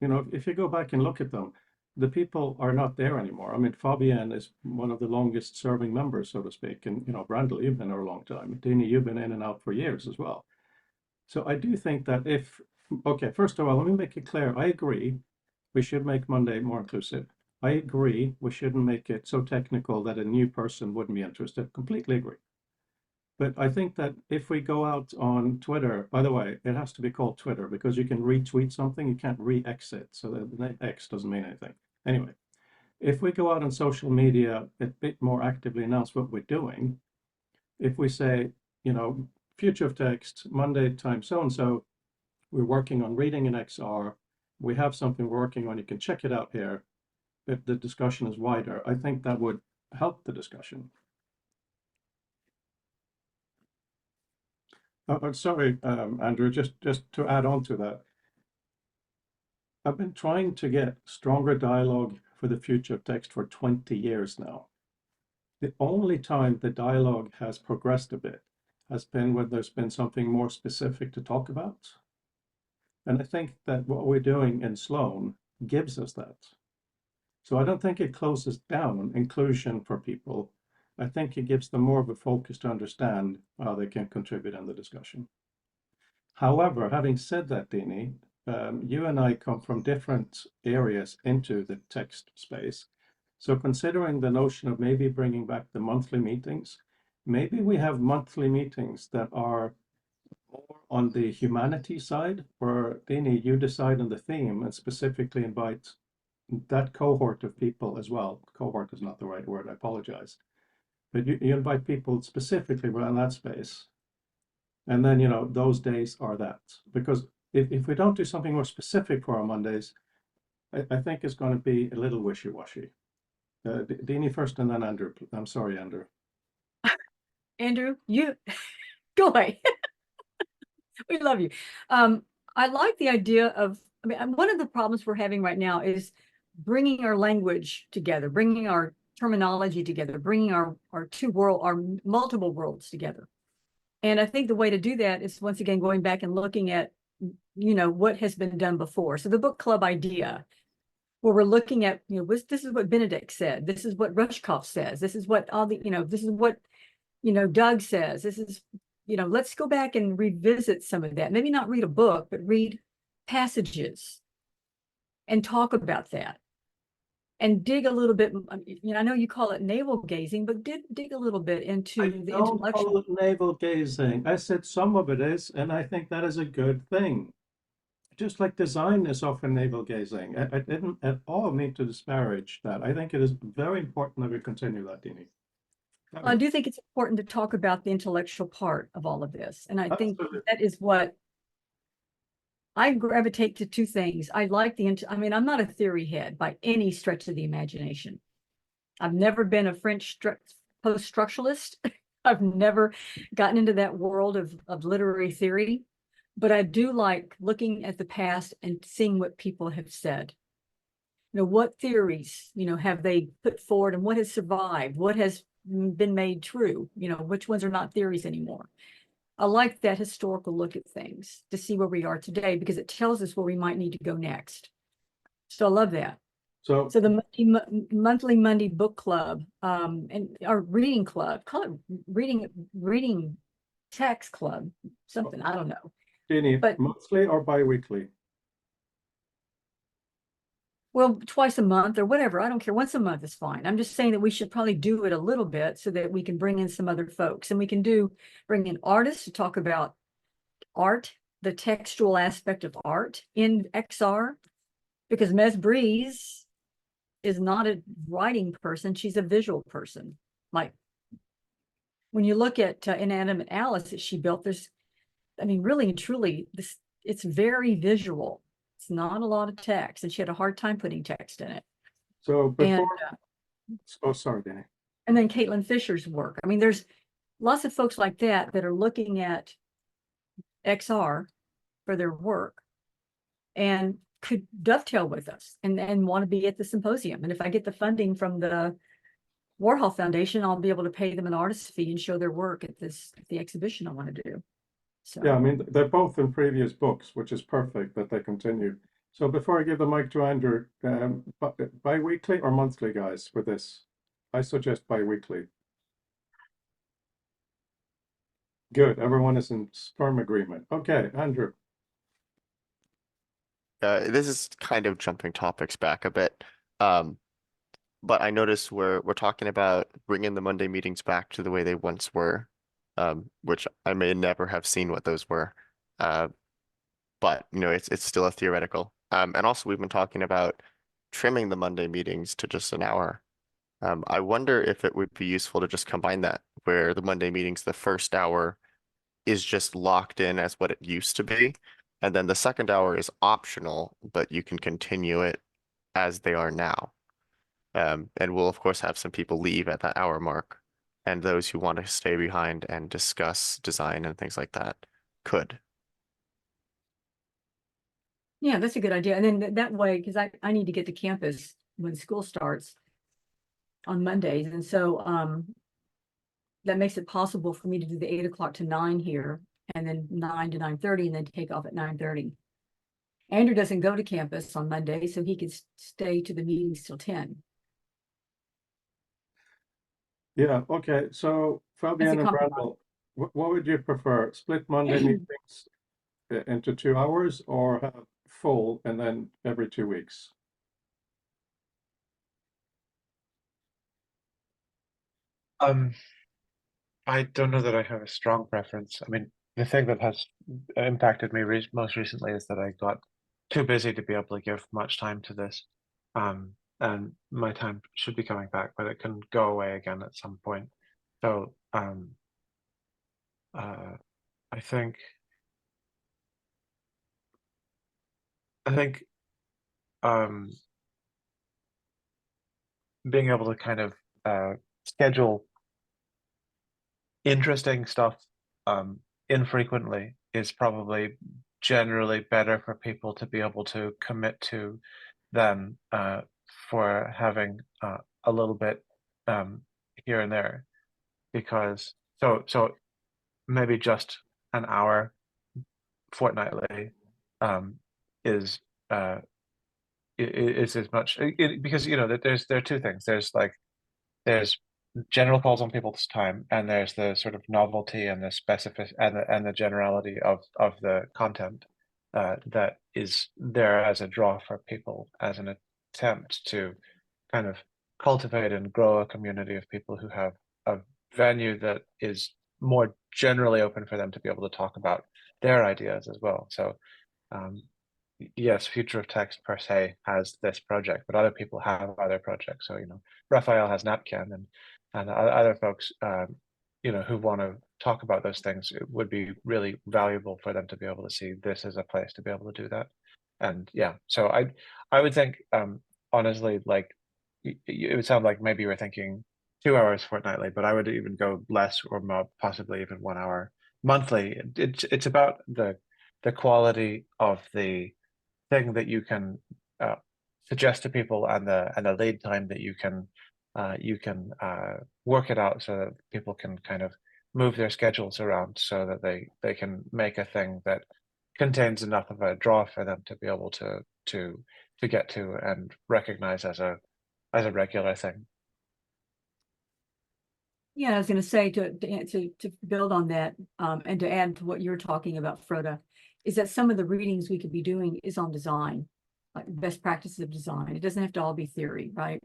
You know, if you go back and look at them, the people are not there anymore. I mean, Fabian is one of the longest serving members, so to speak. And, you know, Brandel, you've been there a long time. Dini, you've been in and out for years as well. So I do think that if, okay, first of all, let me make it clear. I agree we should make Monday more inclusive. I agree we shouldn't make it so technical that a new person wouldn't be interested. Completely agree. But I think that if we go out on Twitter, by the way, it has to be called Twitter because you can retweet something, you can't re-exit. So the name X doesn't mean anything. Anyway, if we go out on social media a bit more actively announce what we're doing, if we say, you know, future of text, Monday time so-and-so, we're working on reading in XR, we have something we're working on, you can check it out here. If the discussion is wider, I think that would help the discussion. Sorry, Andrew, just to add on to that. I've been trying to get stronger dialogue for the future of text for 20 years now. The only time the dialogue has progressed a bit has been when there's been something more specific to talk about. And I think that what we're doing in Sloan gives us that. So I don't think it closes down inclusion for people. I think it gives them more of a focus to understand how they can contribute in the discussion. However, having said that, Dini, you and I come from different areas into the text space. So considering the notion of maybe bringing back the monthly meetings, maybe we have monthly meetings that are more on the humanity side, where Dini, you decide on the theme and specifically invite that cohort of people as well. Cohort is not the right word, I apologize. But you invite people specifically around that space. And then, you know, those days are that. Because if we don't do something more specific for our Mondays, I think it's going to be a little wishy-washy. Dini first and then Andrew. I'm sorry, Andrew. Andrew, you go away. We love you. I like the idea of, I mean, one of the problems we're having right now is bringing our language together, bringing our terminology together, bringing our multiple worlds together. And I think the way to do that is, once again, going back and looking at, you know, what has been done before. So the book club idea, where we're looking at, you know, this is what Benedict said, this is what Rushkoff says, this is what all the, you know, this is what, you know, Doug says, this is, you know, let's go back and revisit some of that. Maybe not read a book, but read passages and talk about that. And dig a little bit, you know, I know you call it navel gazing, but dig a little bit into I the don't intellectual. call it navel gazing. I said some of it is, and I think that is a good thing. Just like design is often navel gazing. I didn't at all mean to disparage that. I think it is very important that we continue that, Dini. Well, I do think it's important to talk about the intellectual part of all of this. And I think Absolutely. that is what I gravitate to. Two things. I like I mean, I'm not a theory head by any stretch of the imagination. I've never been a French post-structuralist. I've never gotten into that world of literary theory, but I do like looking at the past and seeing what people have said. You know, what theories, you know, have they put forward, and what has survived? What has been made true? You know, which ones are not theories anymore? I like that historical look at things to see where we are today, because it tells us where we might need to go next. So I love that. So So the monthly Monday book club, and our reading club, call it reading text club, something, I don't know. Dini, But monthly or bi-weekly? well, twice a month or whatever, I don't care. Once a month is fine. I'm just saying that we should probably do it a little bit so that we can bring in some other folks, and we can bring in artists to talk about art, the textual aspect of art in XR, because Mez Breeze is not a writing person, she's a visual person. Like when you look at Inanimate Alice that she built, there's, I mean, really and truly, it's very visual. It's not a lot of text, and she had a hard time putting text in it. So And before, oh, sorry, Dini. and then Caitlin Fisher's work. I mean, there's lots of folks like that that are looking at XR for their work and could dovetail with us and want to be at the symposium. And if I get the funding from the Warhol Foundation, I'll be able to pay them an artist fee and show their work at the exhibition I want to do. So Yeah, I mean, they're both in previous books, which is perfect that they continue. So before I give the mic to Andrew, bi-weekly or monthly, guys, for this? I suggest bi-weekly. Good, everyone is in firm agreement. Okay, Andrew. This is kind of jumping topics back a bit. But I noticed we're talking about bringing the Monday meetings back to the way they once were, which I may never have seen what those were. But you know, it's still a theoretical. And also we've been talking about trimming the Monday meetings to just an hour. I wonder if it would be useful to just combine that, where the Monday meetings, the first hour is just locked in as what it used to be, and then the second hour is optional, but you can continue it as they are now. And we'll of course have some people leave at that hour mark, and those who want to stay behind and discuss design and things like that could. yeah, that's a good idea. And then that way, because I need to get to campus when school starts on Mondays. And so that makes it possible for me to do the 8 o'clock to 9 here, and then 9 to 9:30, and then take off at 9:30. Andrew doesn't go to campus on Monday, so he can stay to the meetings till 10. Yeah, okay, so Fabian and compromise. Brandel, what would you prefer? Split Monday meetings into 2 hours, or have full and then every 2 weeks? I don't know that I have a strong preference. I mean, the thing that has impacted me most recently is that I got too busy to be able to give much time to this. And my time should be coming back, but it can go away again at some point. So I think um, being able to kind of schedule interesting stuff infrequently is probably generally better for people to be able to commit to than for having a little bit here and there, because so maybe just an hour fortnightly is is as much because you know that there are two things. There's general calls on people's time, and there's the sort of novelty and the specific and the generality of the content that is there as a draw for people, as an attempt to kind of cultivate and grow a community of people who have a venue that is more generally open for them to be able to talk about their ideas as well. So yes, Future of Text per se has this project, but other people have other projects. So, you know, Raphael has Napkin, and other folks, you know, who want to talk about those things. It would be really valuable for them to be able to see this as a place to be able to do that. And yeah, so I would think, honestly, like it would sound like maybe you were thinking 2 hours fortnightly, but I would even go less, or more, possibly even 1 hour monthly. It's about the quality of the thing that you can suggest to people, and the lead time that you can work it out so that people can kind of move their schedules around so that they can make a thing that contains enough of a draw for them to be able to get to and recognize as a regular thing. Yeah, I was going to say to build on that, and to add to what you're talking about, Frode, is that some of the readings we could be doing is on design, like best practices of design. It doesn't have to all be theory, right?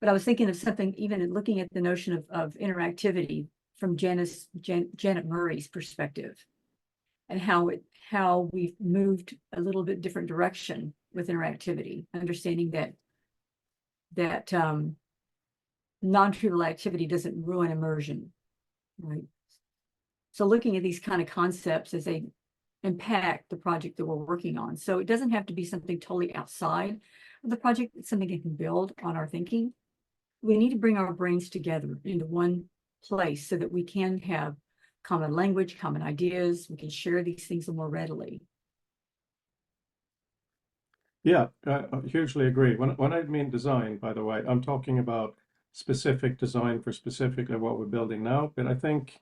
But I was thinking of something, even looking at the notion of interactivity from Janet Murray's perspective, and how we've moved a little bit different direction with interactivity, understanding that non-trivial activity doesn't ruin immersion, right? So looking at these kind of concepts as they impact the project that we're working on. So it doesn't have to be something totally outside of the project. It's something that can build on our thinking. We need to bring our brains together into one place so that we can have common language, common ideas. We can share these things more readily. Yeah, I hugely agree. When I mean design, by the way, I'm talking about specific design for specifically what we're building now. But I think,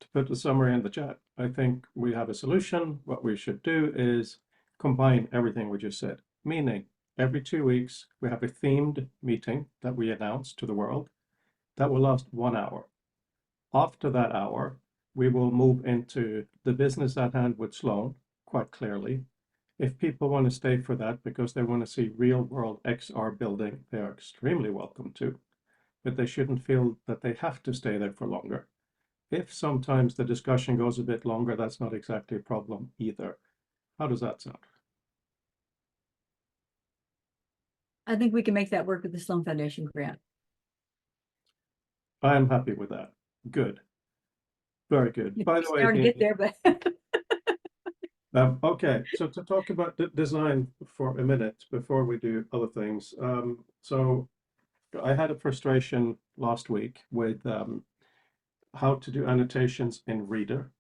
to put the summary in the chat, I think we have a solution. What we should do is combine everything we just said, meaning every 2 weeks we have a themed meeting that we announce to the world that will last 1 hour. After that hour, we will move into the business at hand with Sloan quite clearly. If people want to stay for that because they want to see real world XR building, they are extremely welcome to, but they shouldn't feel that they have to stay there for longer. If sometimes the discussion goes a bit longer, that's not exactly a problem either. How does that sound? I think we can make that work with the Sloan Foundation grant. I'm happy with that. Good. Very good. By the way, Starting to get there, but okay, so to talk about design for a minute before we do other things. So I had a frustration last week with how to do annotations in Reader.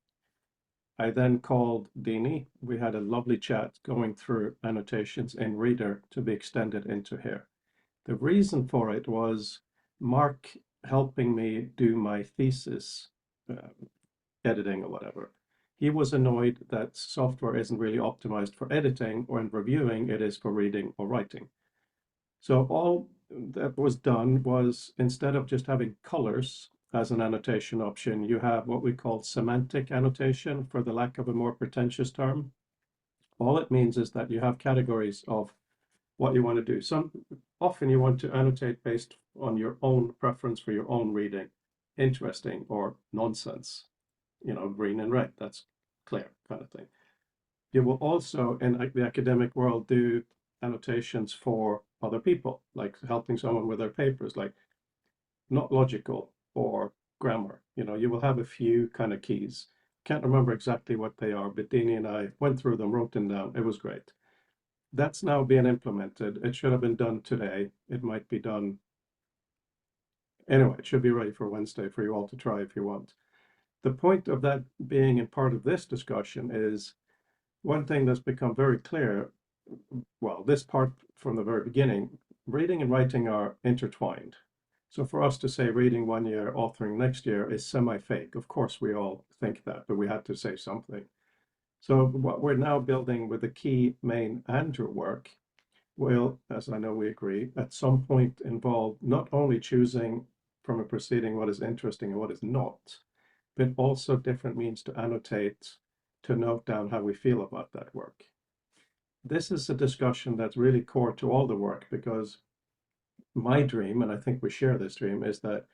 I then called Dini. We had a lovely chat going through annotations in Reader to be extended into here. The reason for it was Mark helping me do my thesis editing or whatever. He was annoyed that software isn't really optimized for editing or in reviewing, it is for reading or writing. So all that was done was, instead of just having colors as an annotation option, you have what we call semantic annotation, for the lack of a more pretentious term. All it means is that you have categories of what you want to do. Often you want to annotate based on your own preference for your own reading, interesting or nonsense. you know, green and red. That's clear kind of thing. You will also, in the academic world, do annotations for other people, like helping someone with their papers, like not logical or grammar. You know, you will have a few kind of keys. Can't remember exactly what they are, but Dini and I went through them, wrote them down. It was great. That's now being implemented. It should have been done today. It might be done. Anyway, it should be ready for Wednesday for you all to try if you want. The point of that being in part of this discussion is one thing that's become very clear. Well, this part from the very beginning, reading and writing are intertwined. So for us to say reading one year, authoring next year is semi-fake. Of course, we all think that, but we had to say something. So what we're now building with the key main Andrew work will, as I know we agree, at some point involve not only choosing from a proceeding what is interesting and what is not, but also different means to annotate, to note down how we feel about that work. This is a discussion that's really core to all the work, because my dream, and I think we share this dream, is that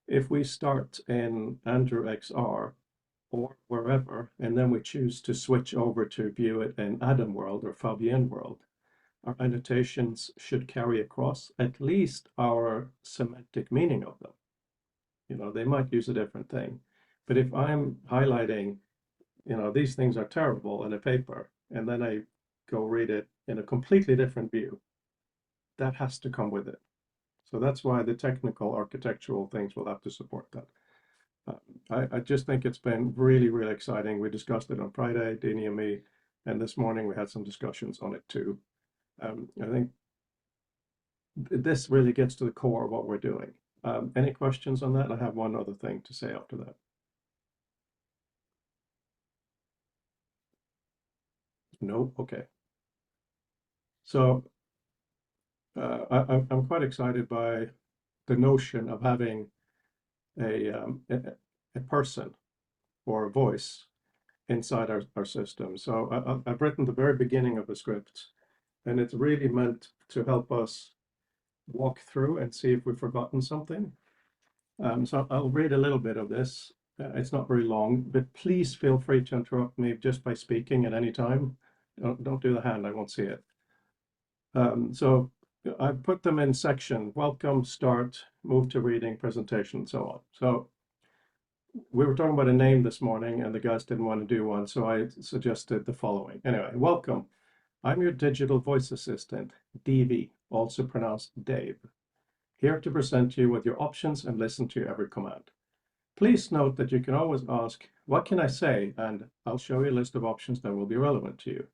if we start in Andrew XR or wherever, and then we choose to switch over to view it in Adam world or Fabienne world, our annotations should carry across at least our semantic meaning of them. You know, they might use a different thing, but if I'm highlighting, you know, these things are terrible in a paper, and then I go read it in a completely different view, that has to come with it. So that's why the technical architectural things will have to support that. I just think it's been really, really exciting. We discussed it on Friday, Dini and me, and this morning we had some discussions on it too. I think this really gets to the core of what we're doing. Any questions on that? I have one other thing to say after that. No? Okay. So I'm quite excited by the notion of having a person or a voice inside our system. So I've written the very beginning of a script, and it's really meant to help us walk through and see if we've forgotten something. So I'll read a little bit of this. It's not very long, but please feel free to interrupt me just by speaking at any time. Don't do the hand, I won't see it. So I put them in section: welcome, start, move to reading, presentation, and so on. So we were talking about a name this morning, and the guys didn't want to do one, so I suggested the following. Anyway, welcome. I'm your digital voice assistant, DV, also pronounced Dave, here to present you with your options and listen to every command. Please note that you can always ask, what can I say? And I'll show you a list of options that will be relevant to you.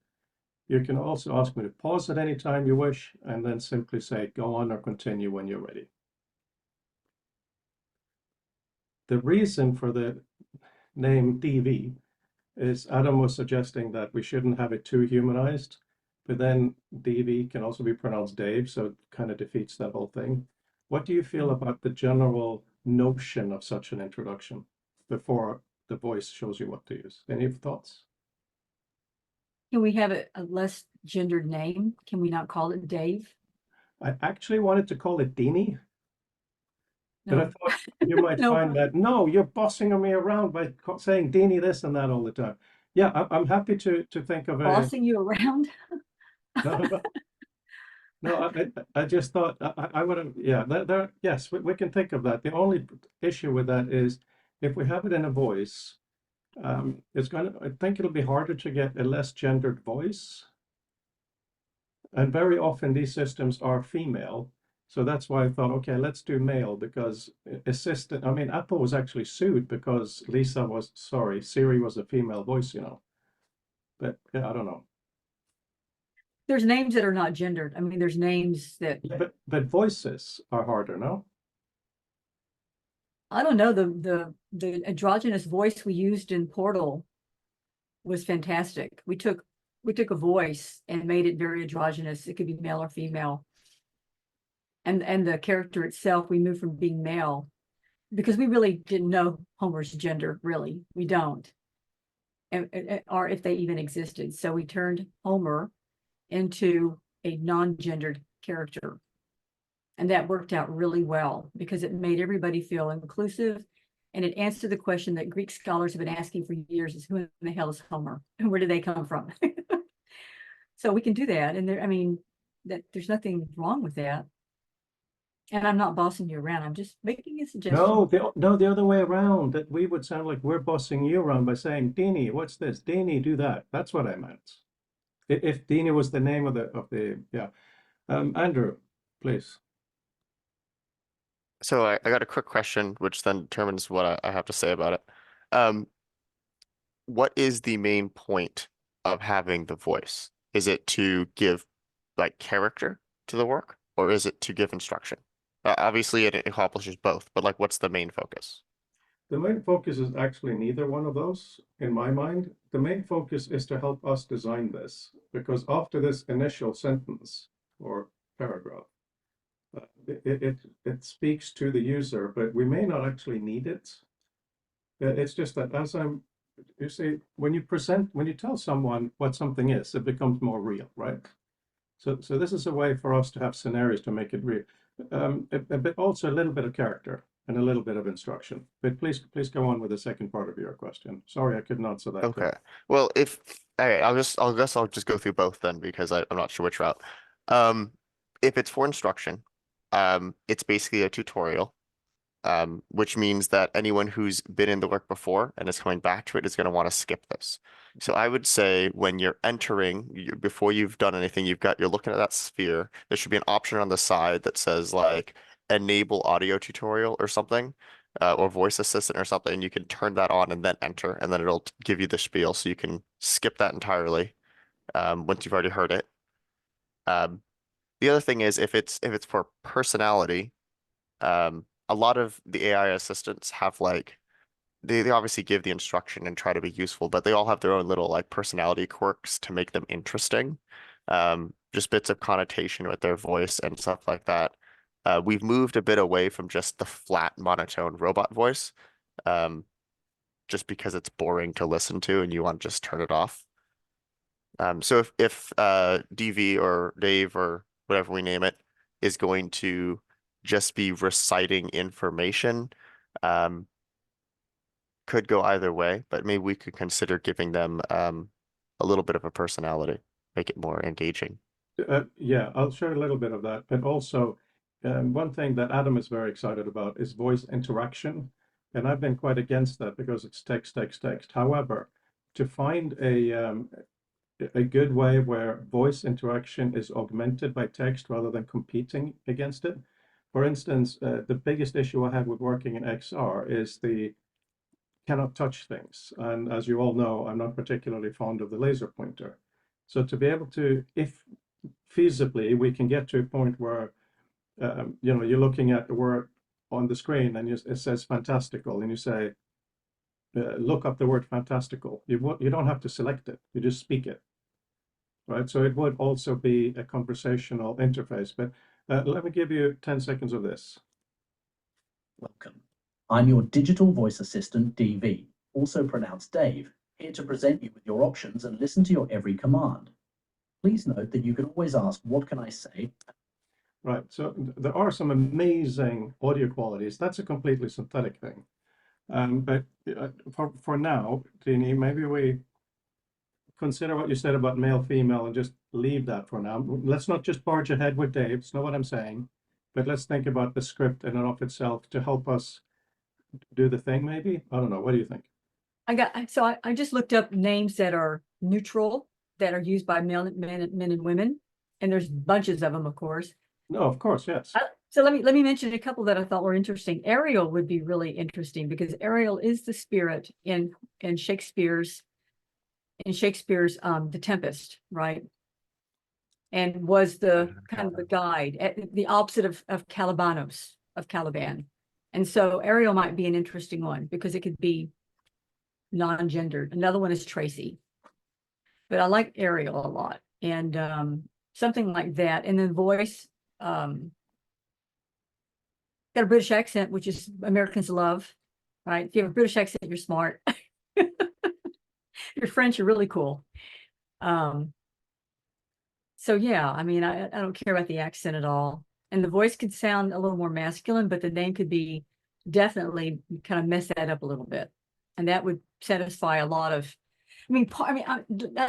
You can also ask me to pause at any time you wish, and then simply say, go on or continue when you're ready. The reason for the name DV is Adam was suggesting that we shouldn't have it too humanized, but then DV can also be pronounced Dave, so it kind of defeats that whole thing. What do you feel about the general notion of such an introduction before the voice shows you what to use? Any thoughts? Can we have a less gendered name? Can we not call it Dave? I actually wanted to call it Dini, but I No. thought you might No. find that, no, you're bossing me around by saying Dini this and that all the time. Yeah, I'm happy to think of a... Bossing you around? No, I just thought I would have, yeah, yes, we can think of that. The only issue with that is if we have it in a voice, it's going to, I think it'll be harder to get a less gendered voice. And very often these systems are female. So that's why I thought, okay, let's do male, because assistant, I mean, Apple was actually sued because Siri was a female voice, you know. But yeah, I don't know. There's names that are not gendered. I mean, there's names that, Yeah, but voices are harder, no? I don't know, the androgynous voice we used in Portal was fantastic. We took a voice and made it very androgynous. It could be male or female. And the character itself, we moved from being male because we really didn't know Homer's gender, really. We don't. Or if they even existed. So we turned Homer into a non-gendered character. And that worked out really well because it made everybody feel inclusive And it answered the question that Greek scholars have been asking for years: is who in the hell is Homer? And where did they come from? So we can do that. And there, I mean, that there's nothing wrong with that. And I'm not bossing you around. I'm just making a suggestion. No, the other way around. That we would sound like we're bossing you around by saying, Deanie, what's this? Deanie, do that. That's what I meant. If Deanie was the name of the yeah. Andrew, please. So I got a quick question, which then determines what I have to say about it. What is the main point of having the voice? Is it to give like character to the work, or is it to give instruction? Obviously, it accomplishes both, but like, what's the main focus? The main focus is actually neither one of those, in my mind. The main focus is to help us design this, because after this initial sentence or paragraph, it speaks to the user, but we may not actually need it. It's just that you see, when you tell someone what something is, it becomes more real, right? So this is a way for us to have scenarios to make it real. But also a little bit of character and a little bit of instruction. But please go on with the second part of your question. Sorry, I couldn't answer that. Okay. Well, I'll guess I'll just go through both then, because I'm not sure which route. If it's for instruction, it's basically a tutorial, which means that anyone who's been in the work before and is coming back to it is going to want to skip this. So I would say when you're entering, before you've done anything, you're looking at that sphere. There should be an option on the side that says like enable audio tutorial or something, or voice assistant or something. You can turn that on and then enter, and then it'll give you the spiel, so you can skip that entirely once you've already heard it. The other thing is if it's for personality, a lot of the AI assistants have like they obviously give the instruction and try to be useful, but they all have their own little like personality quirks to make them interesting. Just bits of connotation with their voice and stuff like that. We've moved a bit away from just the flat monotone robot voice, just because it's boring to listen to and you want to just turn it off. So if DV or Dave or whatever we name it is going to just be reciting information, could go either way, but maybe we could consider giving them a little bit of a personality, make it more engaging. Yeah, I'll share a little bit of that. But also, one thing that Adam is very excited about is voice interaction. And I've been quite against that because it's text, text, text. However, to find a good way where voice interaction is augmented by text rather than competing against it. For instance, the biggest issue I have with working in XR is the cannot touch things. And as you all know, I'm not particularly fond of the laser pointer. So to be able to, if feasibly, we can get to a point where, you're looking at the word on the screen and it says fantastical, and you say, look up the word fantastical. You don't have to select it, you just speak it. Right, so it would also be a conversational interface, but let me give you 10 seconds of this. Welcome. I'm your digital voice assistant, DV, also pronounced Dave, here to present you with your options and listen to your every command. Please note that you can always ask, what can I say? Right, so there are some amazing audio qualities. That's a completely synthetic thing. But for now, Tini, maybe we consider what you said about male, female, and just leave that for now. Let's not just barge ahead with Dave, it's not what I'm saying, but let's think about the script in and of itself to help us do the thing, maybe? I don't know, what do you think? I just looked up names that are neutral, that are used by men and women, and there's bunches of them, of course. No, of course, yes. So let me mention a couple that I thought were interesting. Ariel would be really interesting because Ariel is the spirit in Shakespeare's The Tempest, right? And was the kind of the guide, the opposite of Caliban. And so Ariel might be an interesting one because it could be non-gendered. Another one is Tracy. But I like Ariel a lot. And something like that. And then voice, got a British accent, which is Americans love, right? If you have a British accent, you're smart. You're French, you're really cool. So yeah, I mean, I don't care about the accent at all. And the voice could sound a little more masculine, but the name could be definitely kind of mess that up a little bit. And that would satisfy a lot of, I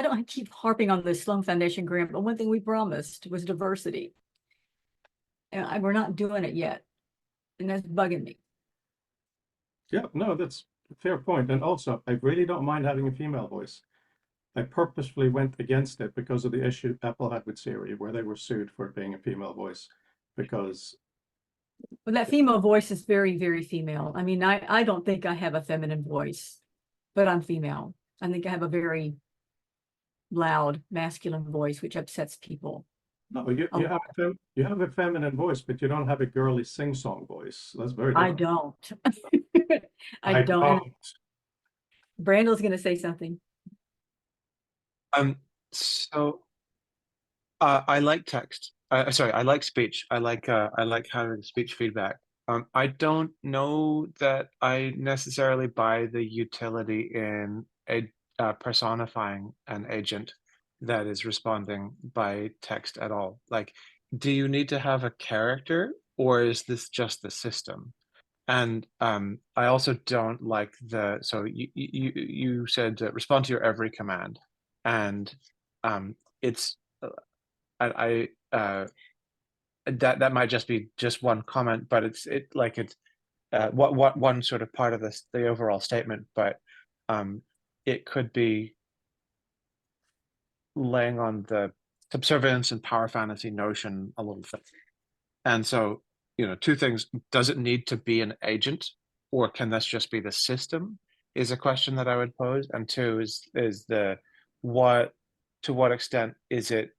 don't keep harping on the Sloan Foundation grant, but one thing we promised was diversity. And we're not doing it yet. And that's bugging me. Yeah, no, that's a fair point. And also, I really don't mind having a female voice. I purposefully went against it because of the issue Apple had with Siri, where they were sued for it being a female voice. Because, But that female voice is very, very female. I mean, I don't think I have a feminine voice, but I'm female. I think I have a very loud masculine voice, which upsets people. no, you have a feminine voice, but you don't have a girly sing-song voice. That's very I different. don't. I don't. And Brandon's going to say something. So I like text. Sorry, I like speech. I like having speech feedback. I don't know that I necessarily buy the utility in personifying an agent that is responding by text at all. Like, do you need to have a character, or is this just the system? And I also don't like so you said respond to your every command, and it's that might just be just one comment, but it's what one sort of part of the overall statement, but it could be laying on the subservience and power fantasy notion a little bit. And so, two things: does it need to be an agent, or can this just be the system? Is a question that I would pose. And two is to what extent is it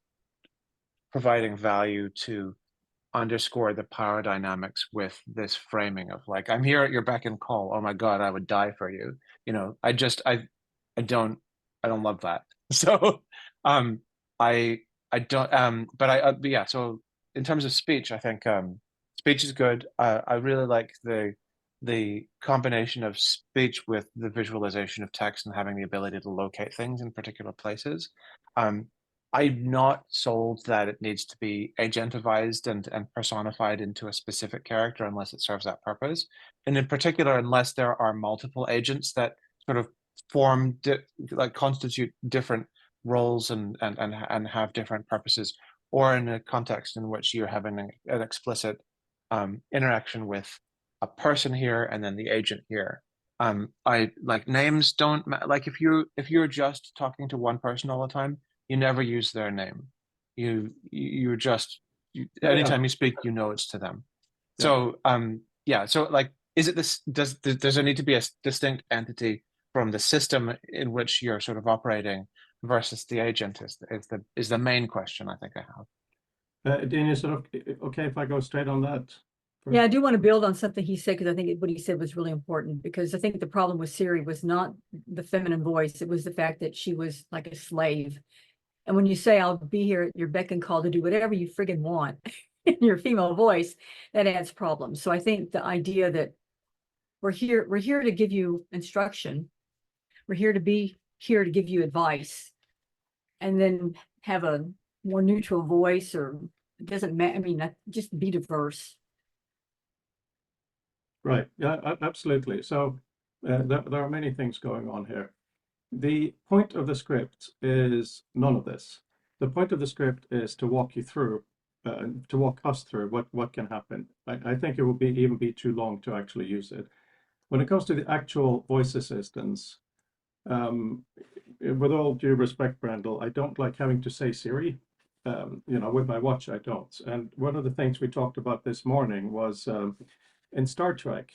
providing value to underscore the power dynamics with this framing of like, I'm here at your beck and call. Oh my God, I would die for you. I don't love that. So I don't but yeah, so in terms of speech, I think speech is good. I really like the combination of speech with the visualization of text and having the ability to locate things in particular places. I'm not sold that it needs to be agentivized and personified into a specific character unless it serves that purpose. And in particular, unless there are multiple agents that sort of constitute different roles and have different purposes, or in a context in which you're having an explicit interaction with a person here and then the agent here. I like names don't like if you're just talking to one person all the time, you never use their name. You're just anytime you speak, it's to them. Yeah. So yeah. So like, is it this? Does there need to be a distinct entity from the system in which you're sort of operating versus the agent? Is the main question I think I have. Dean, is it okay if I go straight on that? Yeah, I do want to build on something he said, because I think what he said was really important, because I think the problem with Siri was not the feminine voice. It was the fact that she was like a slave. And when you say, I'll be here at your beck and call to do whatever you friggin' want in your female voice, that adds problems. So I think the idea that we're here to give you instruction. We're here to give you advice, and then have a more neutral voice, or it doesn't matter. I mean, just be diverse. Right. Yeah, absolutely. So there are many things going on here. The point of the script is none of this. The point of the script is to walk you through, to walk us through what can happen. I think it would even be too long to actually use it. When it comes to the actual voice assistants, with all due respect, Brandel, I don't like having to say Siri. With my watch, I don't. And one of the things we talked about this morning was in Star Trek,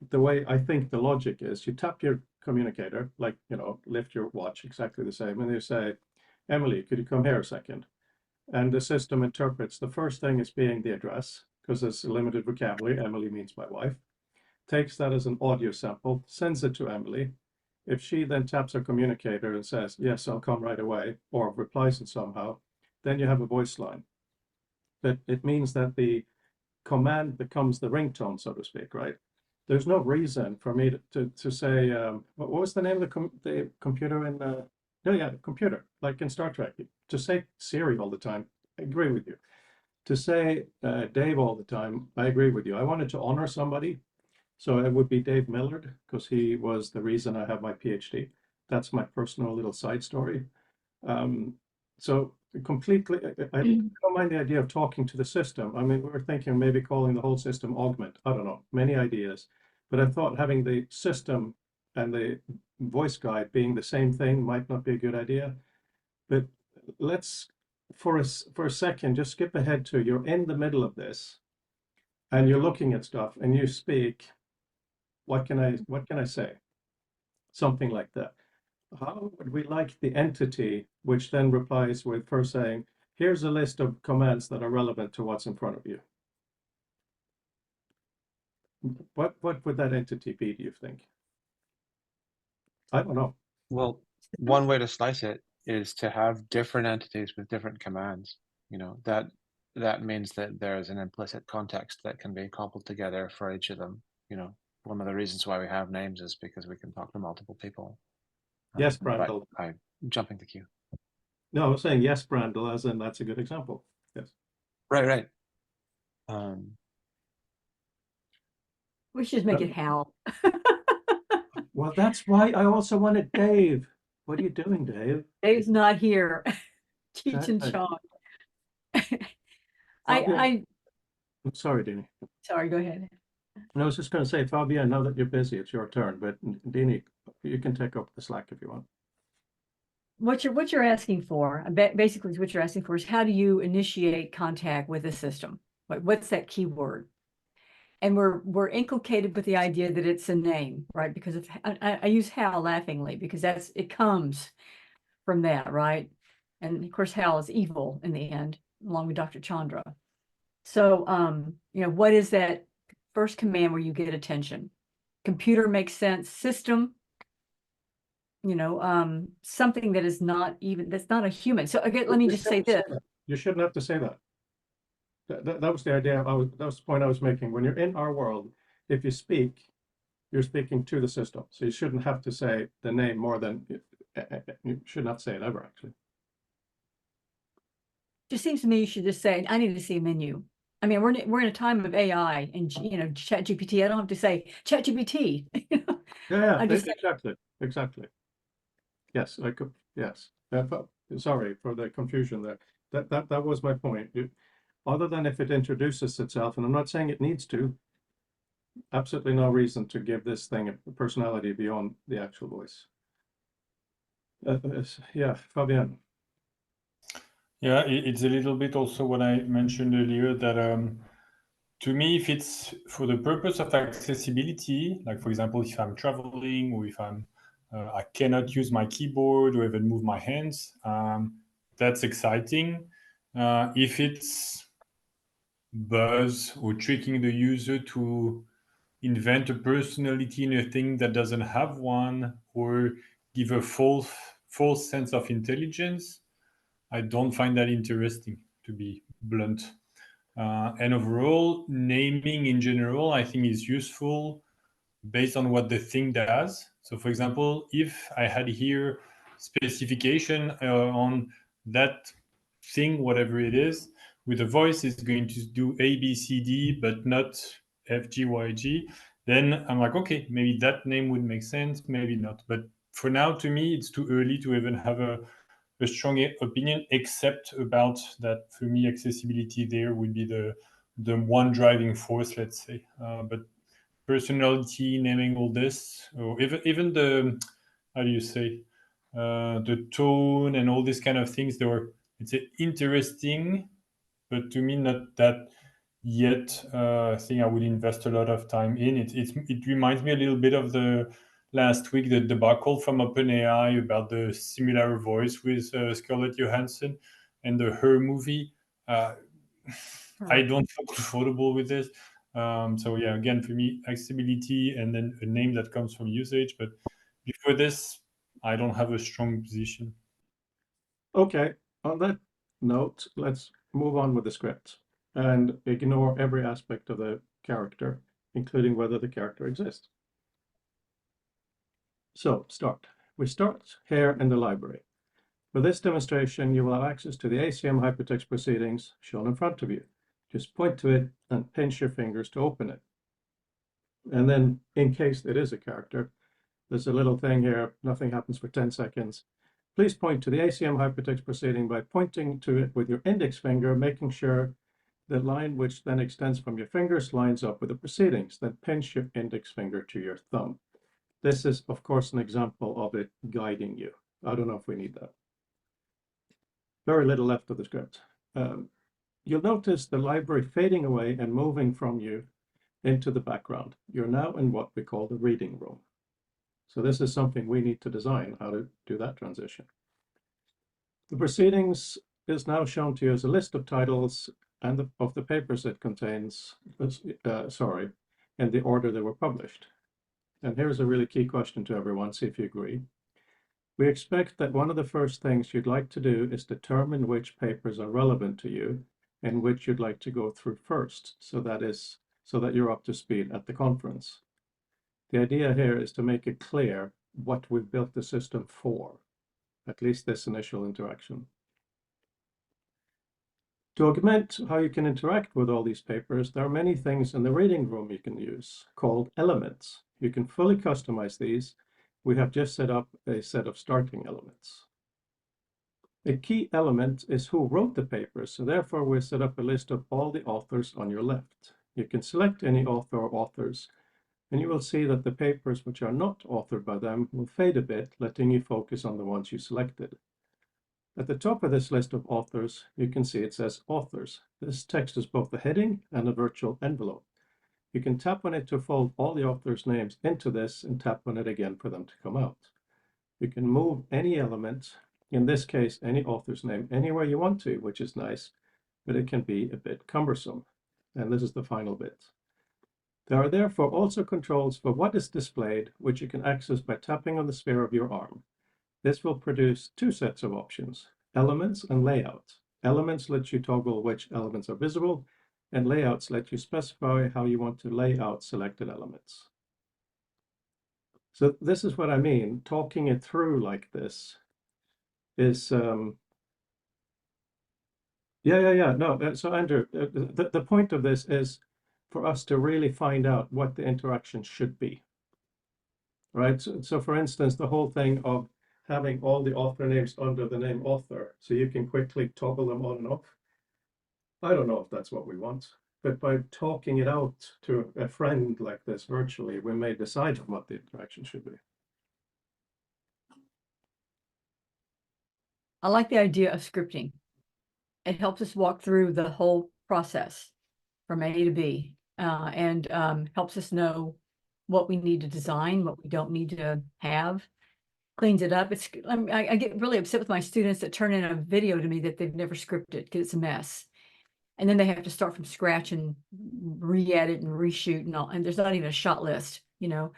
the way I think the logic is, you tap your communicator, like, lift your watch, exactly the same, and you say, Emily, could you come here a second? And the system interprets the first thing as being the address, because there's a limited vocabulary. Emily means my wife. Takes that as an audio sample, sends it to Emily. If she then taps her communicator and says, yes, I'll come right away, or replies it somehow, then you have a voice line. But it means that the command becomes the ringtone, so to speak, right? There's no reason for me to say, what was the name of the computer in, computer, like in Star Trek, to say Siri all the time. I agree with you. To say Dave all the time, I agree with you. I wanted to honor somebody. So it would be Dave Millard, because he was the reason I have my PhD. That's my personal little side story. So completely, I don't mind the idea of talking to the system. I mean, we were thinking maybe calling the whole system Augment. I don't know, many ideas. But I thought having the system and the voice guide being the same thing might not be a good idea. But let's, for a second, just skip ahead to you're in the middle of this and you're looking at stuff and you speak. What can I say? Something like that. How would we like the entity, which then replies with first saying, here's a list of commands that are relevant to what's in front of you. What would that entity be, do you think? I don't know. Well, one way to slice it is to have different entities with different commands. You know, that means that there is an implicit context that can be cobbled together for each of them. You know, one of the reasons why we have names is because we can talk to multiple people. Yes, But Brandel. I'm jumping the queue. No, I was saying yes, Brandel, as in that's a good example. Yes. Right. We should just make it Hal. Well, that's why I also wanted Dave. What are you doing, Dave? Dave's not here. Cheech and Exactly. Chong. I'm sorry, Dini. Sorry, go ahead. And I was just going to say, Fabian, now that you're busy, it's your turn. But Dini, you can take up the slack if you want. What you're asking for, basically what you're asking for is how do you initiate contact with the system? What's that keyword? And we're inculcated with the idea that it's a name, right? Because I use Hal laughingly because it comes from that, right? And of course, Hal is evil in the end, along with Dr. Chandra. So, what is that first command where you get attention? Computer makes sense. System, something that is that's not a human. So again, let me just say this. You shouldn't have to say that. That was the idea. That was the point I was making. When you're in our world, if you speak, you're speaking to the system. So you shouldn't have to say the name more than you should not say it ever, actually. Just seems to me you should just say, I need to see a menu. I mean, we're in a time of AI and ChatGPT. I don't have to say ChatGPT. Yeah, I just exactly. Yes, I could. Yes. Sorry for the confusion there. That was my point. Other than if it introduces itself, and I'm not saying it needs to, absolutely no reason to give this thing a personality beyond the actual voice. Yeah, Fabian. Yeah, it's a little bit also what I mentioned earlier that to me, if it's for the purpose of accessibility, like for example, if I'm traveling or if I cannot use my keyboard or even move my hands, that's exciting. If it's buzz or tricking the user to invent a personality in a thing that doesn't have one or give a false sense of intelligence, I don't find that interesting, to be blunt. And overall, naming in general, I think is useful based on what the thing does. So for example, if I had here specification on that thing, whatever it is, with a voice is going to do A, B, C, D, but not F, G, Y, G, then I'm like, okay, maybe that name would make sense, maybe not. But for now, to me, it's too early to even have a strong opinion, except about that. For me, accessibility there would be the one driving force, let's say. But personality, naming all this, or even the, how do you say, the tone and all these kind of things, they were, it's interesting, but to me not that yet thing I would invest a lot of time in. It reminds me a little bit of the last week, the debacle from OpenAI about the similar voice with Scarlett Johansson and the Her movie. I don't feel comfortable with this. So yeah, again, for me, accessibility and then a name that comes from usage. But before this, I don't have a strong position. Okay, on that note, let's move on with the script and ignore every aspect of the character, including whether the character exists. So start. We start here in the library. For this demonstration, you will have access to the ACM hypertext proceedings shown in front of you. Just point to it and pinch your fingers to open it. And then in case it is a character, there's a little thing here, nothing happens for 10 seconds. Please point to the ACM hypertext proceeding by pointing to it with your index finger, making sure the line which then extends from your fingers lines up with the proceedings. Then pinch your index finger to your thumb. This is, of course, an example of it guiding you. I don't know if we need that. Very little left of the script. You'll notice the library fading away and moving from you into the background. You're now in what we call the reading room. So this is something we need to design, how to do that transition. The proceedings is now shown to you as a list of titles and of the papers it contains, in the order they were published. And here's a really key question to everyone, see if you agree. We expect that one of the first things you'd like to do is determine which papers are relevant to you and which you'd like to go through first, so that you're up to speed at the conference. The idea here is to make it clear what we've built the system for, at least this initial interaction. To augment how you can interact with all these papers, there are many things in the reading room you can use called elements. You can fully customize these. We have just set up a set of starting elements. A key element is who wrote the paper, so therefore we set up a list of all the authors on your left. You can select any author or authors, and you will see that the papers which are not authored by them will fade a bit, letting you focus on the ones you selected. At the top of this list of authors, you can see it says authors. This text is both a heading and a virtual envelope. You can tap on it to fold all the authors' names into this and tap on it again for them to come out. You can move any element, in this case, any author's name, anywhere you want to, which is nice, but it can be a bit cumbersome. And this is the final bit. There are therefore also controls for what is displayed, which you can access by tapping on the sphere of your arm. This will produce two sets of options, elements and layout. Elements let you toggle which elements are visible, and layouts let you specify how you want to lay out selected elements. So this is what I mean, talking it through like this is, so Andrew, the point of this is for us to really find out what the interaction should be, right? So for instance, the whole thing of having all the author names under the name author, so you can quickly toggle them on and off. I don't know if that's what we want, but by talking it out to a friend like this virtually, we may decide on what the interaction should be. I like the idea of scripting. It helps us walk through the whole process from A to B, and helps us know what we need to design, what we don't need to have. Cleans it up. I get really upset with my students that turn in a video to me that they've never scripted because it's a mess. And then they have to start from scratch and re-edit and reshoot and all, and there's not even a shot list, you know.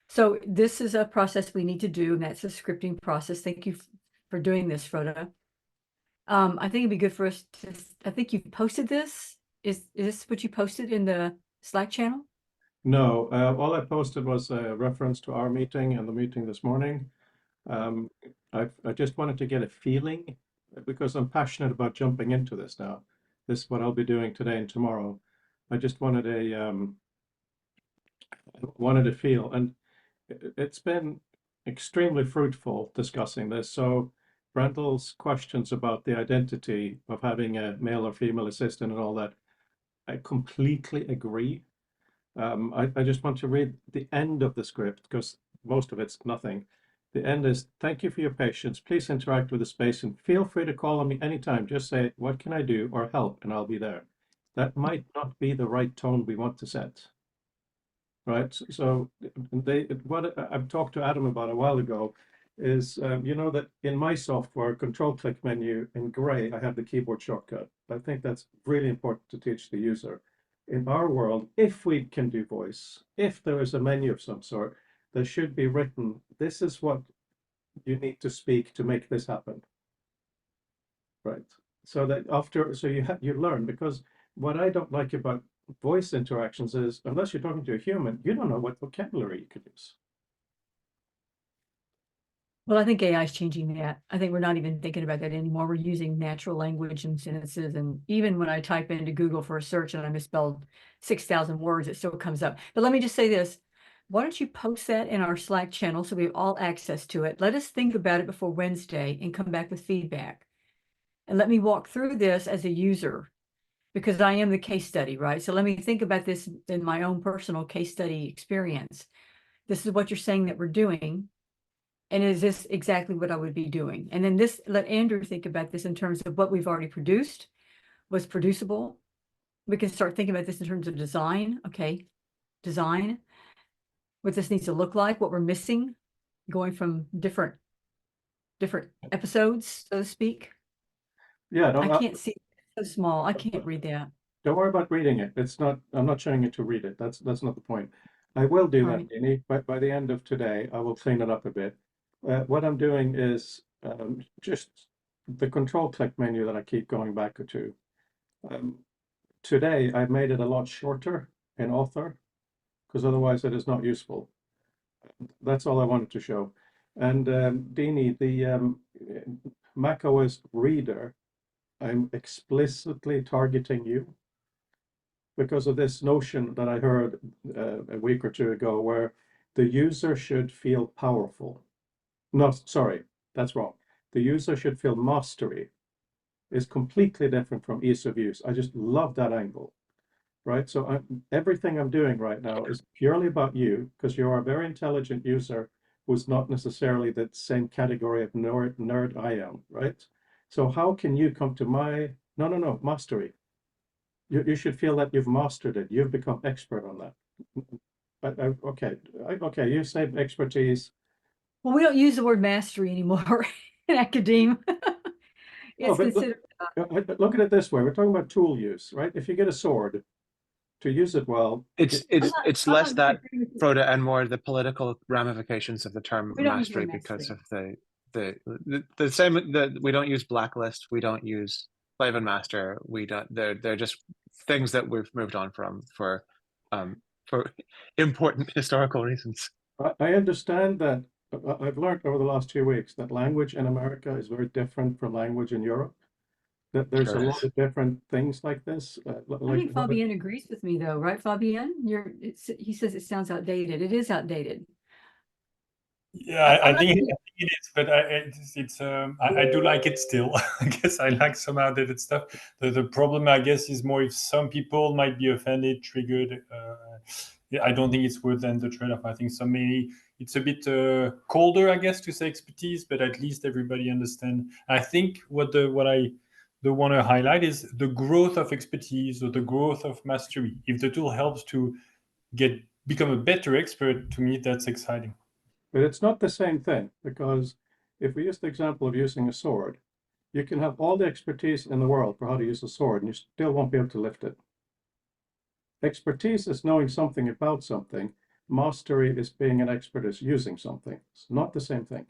So this is a process we need to do, and that's a scripting process. Thank you for doing this, Frode. I think it'd be good for us to, I think you've posted this. Is this what you posted in the Slack channel? No, all I posted was a reference to our meeting and the meeting this morning. I just wanted to get a feeling, because I'm passionate about jumping into this now. This is what I'll be doing today and tomorrow. I just wanted a feel, and it's been extremely fruitful discussing this. So Brandel's questions about the identity of having a male or female assistant and all that, I completely agree. I just want to read the end of the script because most of it's nothing. The end is, thank you for your patience. Please interact with the space and feel free to call on me anytime. Just say, what can I do or help? And I'll be there. That might not be the right tone we want to set. Right? So what I've talked to Adam about a while ago is, you know, that in my software, control click menu in gray, I have the keyboard shortcut. I think that's really important to teach the user. In our world, if we can do voice, if there is a menu of some sort, there should be written, this is what you need to speak to make this happen. Right. So that after, so you learn, because what I don't like about voice interactions is, unless you're talking to a human, you don't know what vocabulary you could use. Well, I think AI is changing that. I think we're not even thinking about that anymore. We're using natural language and sentences. And even when I type into Google for a search and I misspelled 6,000 words, it still comes up. But let me just say this. Why don't you post that in our Slack channel so we have all access to it? Let us think about it before Wednesday and come back with feedback. And let me walk through this as a user because I am the case study, right? So let me think about this in my own personal case study experience. This is what you're saying that we're doing. And is this exactly what I would be doing? And then this, let Andrew think about this in terms of what we've already produced, was producible. We can start thinking about this in terms of design. Okay, design, what this needs to look like, what we're missing, going from different episodes, so to speak. Yeah, I can't see, it's so small. I can't read that. don't worry about reading it. It's not, I'm not showing you to read it. That's not the point. I will do that, Right. Dini, but by the end of today, I will clean it up a bit. What I'm doing is just the control click menu that I keep going back to. Today, I've made it a lot shorter in Author, because otherwise it is not useful. That's all I wanted to show. And Dini, the macOS Reader, I'm explicitly targeting you because of this notion that I heard a week or two ago where the user should feel powerful. No, sorry, that's wrong. The user should feel mastery is completely different from ease of use. I just love that angle, right? So everything I'm doing right now is purely about you because you are a very intelligent user who's not necessarily the same category of nerd I am, right? So how can you come to my, no, mastery. You should feel that you've mastered it. You've become expert on that. Okay, you say expertise. Well, we don't use the word mastery anymore in academia. Oh, It's but considered, look at it this way. We're talking about tool use, right? If you get a sword, to use it well, It's I'm less not that, disagreeing with you. Froda, and more the political ramifications of the term We don't use the mastery word because mastery. of the same that we don't use blacklist, we don't use slave and master, we don't, they're just things that we've moved on from for important historical reasons. I understand that. I've learned over the last 2 weeks that language in America is very different from language in Europe. That there's Sure a is. lot of different things like this. I think Fabienne agrees with me though, right, Fabienne? He says it sounds outdated. It is outdated. Yeah, I think it is, but I do like it still. I guess I like some outdated stuff. The problem, I guess, is more if some people might be offended, triggered. Yeah, I don't think it's worth then the trade-off. I think maybe it's a bit colder, I guess, to say expertise, but at least everybody understand. I think what I want to highlight is the growth of expertise or the growth of mastery. If the tool helps to become a better expert, to me, that's exciting. But it's not the same thing because if we use the example of using a sword, you can have all the expertise in the world for how to use a sword and you still won't be able to lift it. Expertise is knowing something about something. Mastery is being an expert is using something. It's not the same thing.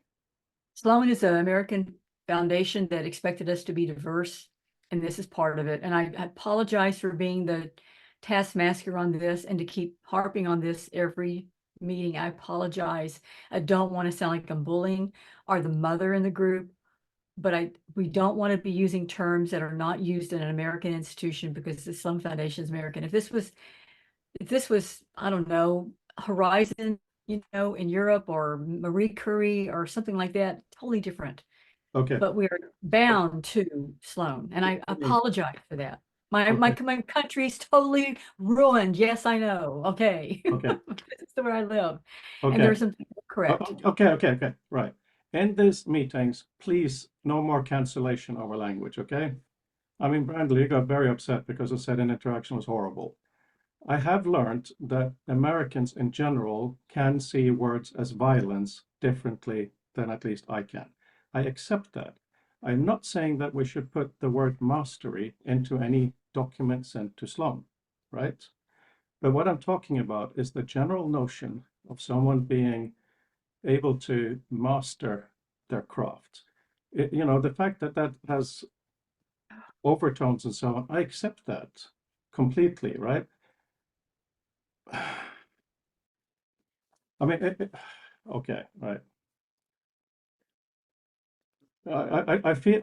Sloan is an American foundation that expected us to be diverse, and this is part of it. And I apologize for being the taskmaster on this and to keep harping on this every meeting. I apologize. I don't want to sound like I'm bullying or the mother in the group, but we don't want to be using terms that are not used in an American institution because the Sloan Foundation is American. If this was, I don't know, Horizon, in Europe or Marie Curie or something like that, totally different. Okay. But we are bound to Sloan, and I apologize for that. My country's totally ruined. Yes, I know. Okay. Okay. It's where I live. Okay. And there's some correct. Okay. Right. In these meetings, please, no more cancellation over language, okay? I mean, Brandley, you got very upset because I said an interaction was horrible. I have learned that Americans in general can see words as violence differently than at least I can. I accept that. I'm not saying that we should put the word mastery into any document sent to Sloan, right? But what I'm talking about is the general notion of someone being able to master their craft. The fact that that has overtones and so on, I accept that completely, right? I mean, okay, right. I feel,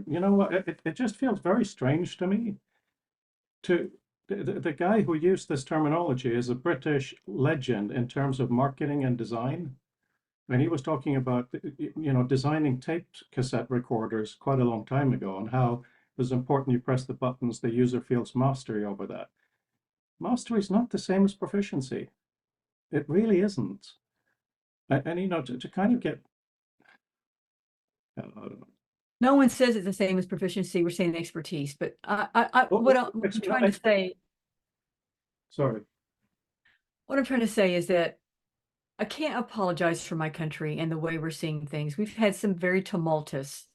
you know what, it just feels very strange to me to the guy who used this terminology is a British legend in terms of marketing and design. And he was talking about, you know, designing taped cassette recorders quite a long time ago and how it was important you press the buttons, the user feels mastery over that. Mastery is not the same as proficiency. It really isn't. And you know, to kind of get, I don't know. No one says it's the same as proficiency. We're saying expertise, but Well, what I'm it's not trying to ex- say, Sorry. what I'm trying to say is that I can't apologize for my country and the way we're seeing things. We've had some very tumultuous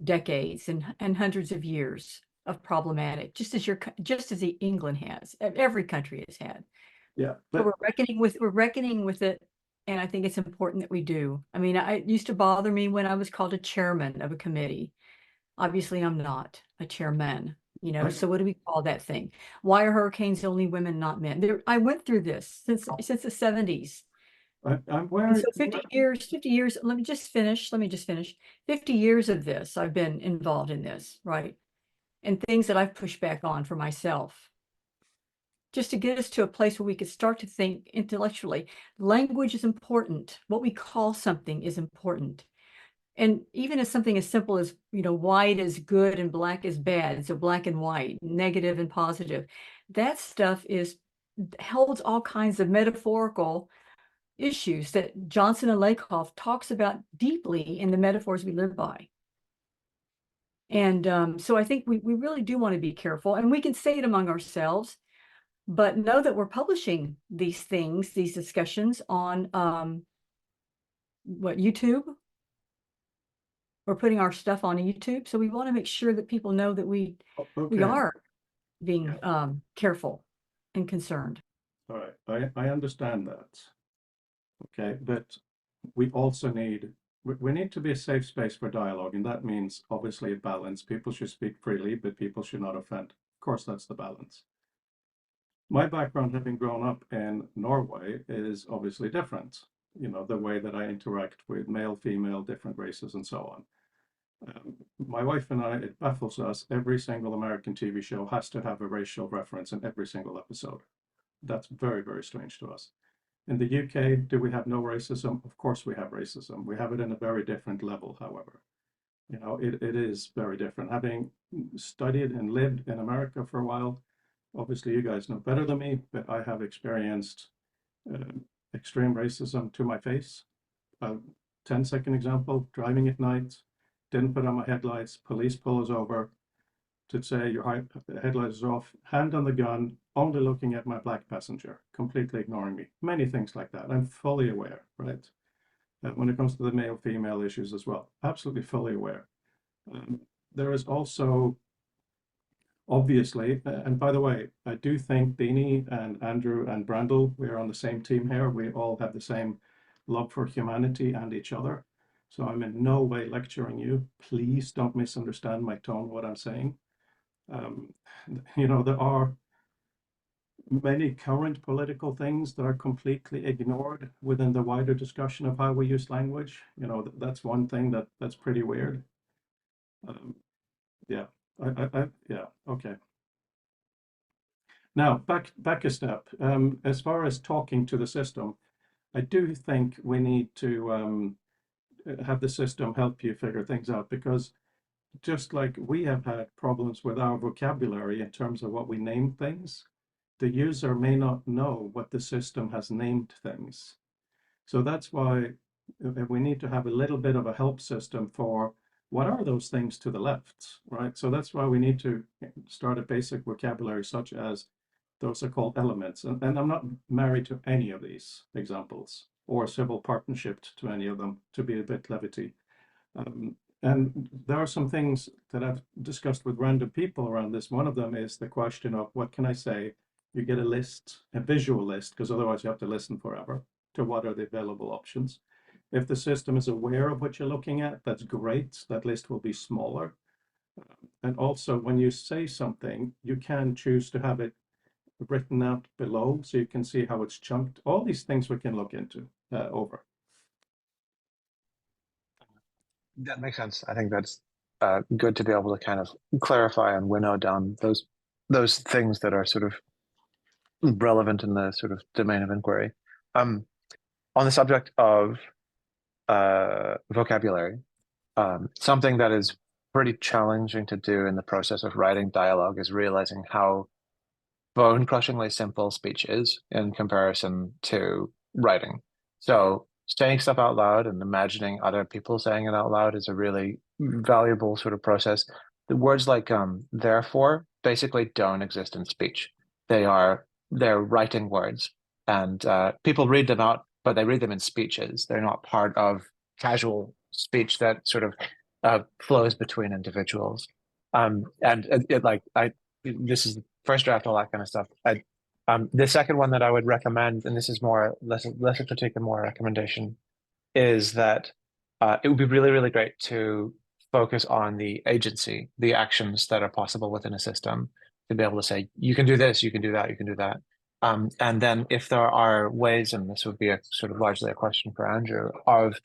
decades and hundreds of years of problematic, just as England has, every country has had. Yeah, But but we're reckoning with it, and I think it's important that we do. I mean, it used to bother me when I was called a chairman of a committee. Obviously, I'm not a chairman, you know. Right. So what do we call that thing? Why are hurricanes only women, not men? I went through this since the 70s. I'm And where so 50 years, let me just finish. 50 years of this, I've been involved in this, right? And things that I've pushed back on for myself, just to get us to a place where we could start to think intellectually. Language is important. What we call something is important. And even as something as simple as, you know, white is good and black is bad. So black and white, negative and positive. That stuff holds all kinds of metaphorical issues that Johnson and Lakoff talks about deeply in the metaphors we live by. And so I think we really do want to be careful, and we can say it among ourselves, but know that we're publishing these things, these discussions on YouTube. We're putting our stuff on YouTube. So we want to make sure that people know that we okay. are being careful and concerned. All right, I understand that. Okay, but we also need we need to be a safe space for dialogue, and that means obviously a balance. People should speak freely, but people should not offend. Of course, that's the balance. My background, having grown up in Norway, is obviously different. You know, the way that I interact with male, female, different races, and so on. My wife and I, it baffles us, every single American TV show has to have a racial reference in every single episode. That's very, very strange to us. In the UK, do we have no racism? Of course we have racism. We have it in a very different level, however. You know, it is very different. Having studied and lived in America for a while, obviously you guys know better than me, but I have experienced extreme racism to my face. 10-second example, driving at night, didn't put on my headlights, police pull us over to say your headlights are off, hand on the gun, only looking at my black passenger, completely ignoring me. Many things like that. I'm fully aware, right? When it comes to the male-female issues as well, absolutely fully aware. There is also, obviously, and by the way, I do think Dini and Andrew and Brandel, we are on the same team here. We all have the same love for humanity and each other. So I'm in no way lecturing you. Please don't misunderstand my tone, what I'm saying. You know, there are many current political things that are completely ignored within the wider discussion of how we use language. You know, that's one thing that's pretty weird. Yeah, yeah, okay. Now, back a step. As far as talking to the system, I do think we need to have the system help you figure things out, because just like we have had problems with our vocabulary in terms of what we name things, the user may not know what the system has named things. So that's why we need to have a little bit of a help system for what are those things to the left, right? So that's why we need to start a basic vocabulary such as those are called elements. And I'm not married to any of these examples or civil partnership to any of them, to be a bit levity. And there are some things that I've discussed with random people around this. One of them is the question of what can I say? You get a list, a visual list, because otherwise you have to listen forever to what are the available options. If the system is aware of what you're looking at, that's great. That list will be smaller. And also when you say something, you can choose to have it written out below so you can see how it's chunked. All these things we can look into over. That makes sense. I think that's good to be able to kind of clarify and winnow down those things that are sort of relevant in the sort of domain of inquiry. On the subject of vocabulary, something that is pretty challenging to do in the process of writing dialogue is realizing how bone-crushingly simple speech is in comparison to writing. So saying stuff out loud and imagining other people saying it out loud is a really valuable sort of process. The words like therefore basically don't exist in speech. They're writing words, and people read them out, but they read them in speeches. They're not part of casual speech that sort of flows between individuals. And this is the first draft, all that kind of stuff. The second one that I would recommend, and this is less a critique and more a recommendation, is that it would be really, really great to focus on the agency, the actions that are possible within a system, to be able to say, you can do this, you can do that, you can do that. And then if there are ways, and this would be a sort of largely a question for Andrew, of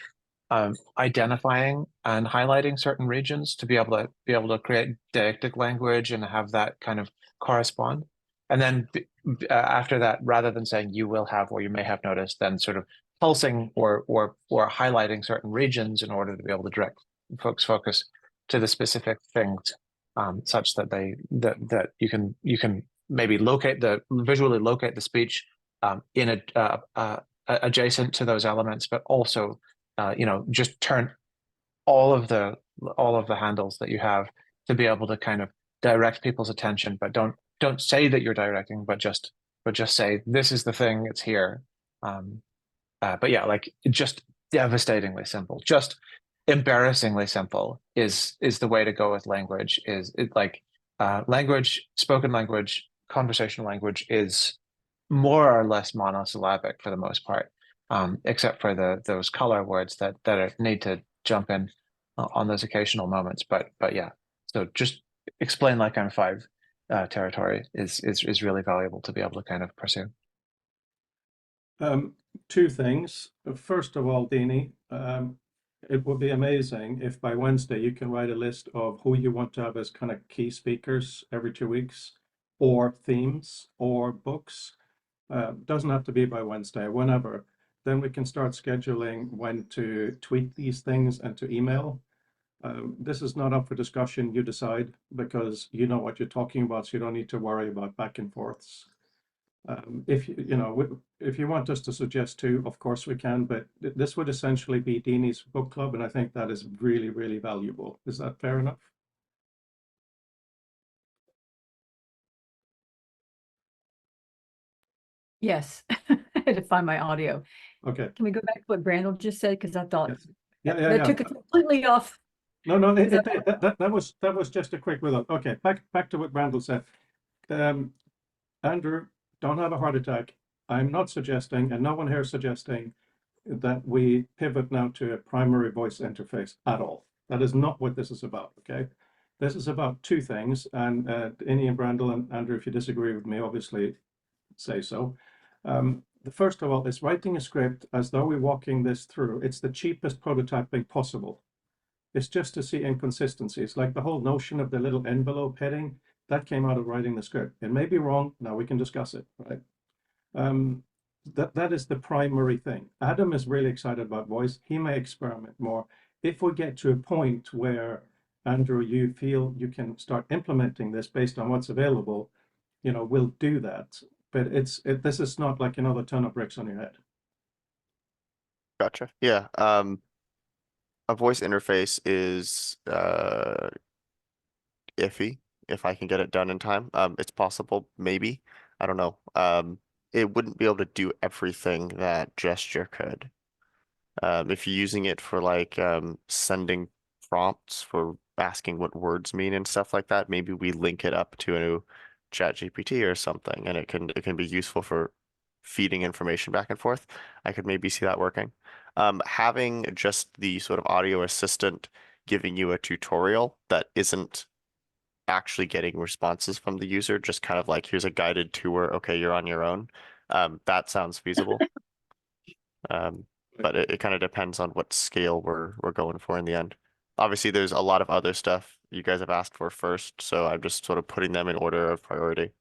identifying and highlighting certain regions to be able to create deictic language and have that kind of correspond. And then after that, rather than saying you will have or you may have noticed, then sort of pulsing or highlighting certain regions in order to be able to direct folks' focus to the specific things, such that that you can maybe visually locate the speech in adjacent to those elements, but also just turn all of the handles that you have to be able to kind of direct people's attention, but don't say that you're directing, but just say this is the thing, it's here. But yeah, like just devastatingly simple, just embarrassingly simple is the way to go with language. Language, spoken language, conversational language is more or less monosyllabic for the most part. Except for those color words that need to jump in on those occasional moments. But yeah, so just explain like I'm 5 territory is really valuable to be able to kind of pursue. 2 things. First of all, Dini, it would be amazing if by Wednesday you can write a list of who you want to have as kind of key speakers every 2 weeks, or themes, or books. Doesn't have to be by Wednesday, whenever. Then we can start scheduling when to tweet these things and to email. This is not up for discussion, you decide, because you know what you're talking about, so you don't need to worry about back and forths. If you want us to suggest 2, of course we can, but this would essentially be Dini's book club, and I think that is really, really valuable. Is that fair enough? Yes, I had to find my audio. Okay. Can we go back to what Brandel just said? Because I thought Yes. Yeah. that took it completely off. No, Is that that was just a quick without. Okay, back to what Brandel said. Andrew, don't have a heart attack. I'm not suggesting, and no one here is suggesting, that we pivot now to a primary voice interface at all. That is not what this is about, okay? This is about 2 things, and Dini and Brandel and Andrew, if you disagree with me, obviously say so. The first of all is writing a script as though we're walking this through. It's the cheapest prototyping possible. It's just to see inconsistencies, like the whole notion of the little envelope heading, that came out of writing the script. It may be wrong, now we can discuss it, right? That is the primary thing. Adam is really excited about voice. He may experiment more. If we get to a point where, Andrew, you feel you can start implementing this based on what's available, we'll do that. But this is not like another ton of bricks on your head. Gotcha. Yeah. A voice interface is iffy if I can get it done in time. It's possible, maybe. I don't know. It wouldn't be able to do everything that gesture could. If you're using it for like sending prompts for asking what words mean and stuff like that, maybe we link it up to a ChatGPT or something, and it can be useful for feeding information back and forth. I could maybe see that working. Having just the sort of audio assistant giving you a tutorial that isn't actually getting responses from the user, just kind of like, here's a guided tour, okay, you're on your own. That sounds feasible. But it kind of depends on what scale we're going for in the end. obviously there's a lot of other stuff you guys have asked for first, so I'm just sort of putting them in order of priority.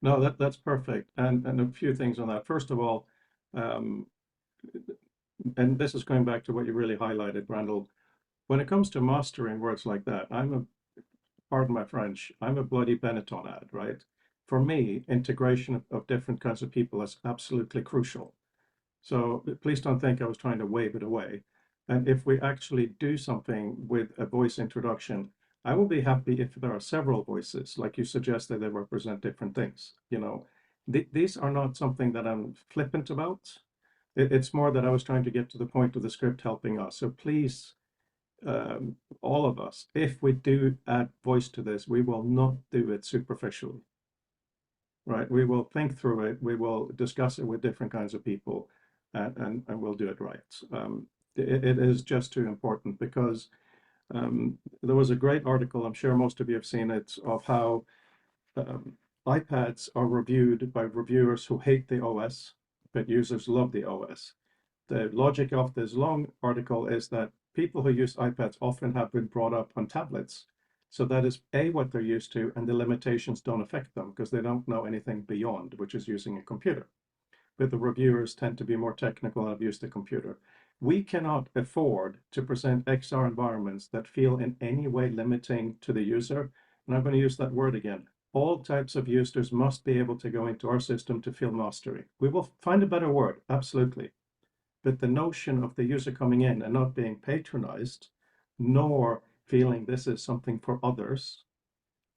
No, that's perfect. And a few things on that. First of all, um, and this is going back to what you really highlighted, Randall. When it comes to mastering words like that, pardon my French, I'm a bloody Benetton ad, right? For me, integration of different kinds of people is absolutely crucial. So please don't think I was trying to wave it away. And if we actually do something with a voice introduction, I will be happy if there are several voices, like you suggested, they represent different things. You know, these are not something that I'm flippant about. It's more that I was trying to get to the point of the script helping us. So please, all of us, if we do add voice to this, we will not do it superficially, right? We will think through it. We will discuss it with different kinds of people, and we'll do it right. It is just too important because there was a great article, I'm sure most of you have seen it, of how iPads are reviewed by reviewers who hate the OS, but users love the OS. The logic of this long article is that people who use iPads often have been brought up on tablets. So that is A, what they're used to, and the limitations don't affect them because they don't know anything beyond, which is using a computer. But the reviewers tend to be more technical and have used the computer. We cannot afford to present XR environments that feel in any way limiting to the user. And I'm going to use that word again. All types of users must be able to go into our system to feel mastery. We will find a better word, absolutely. But the notion of the user coming in and not being patronized, nor feeling this is something for others,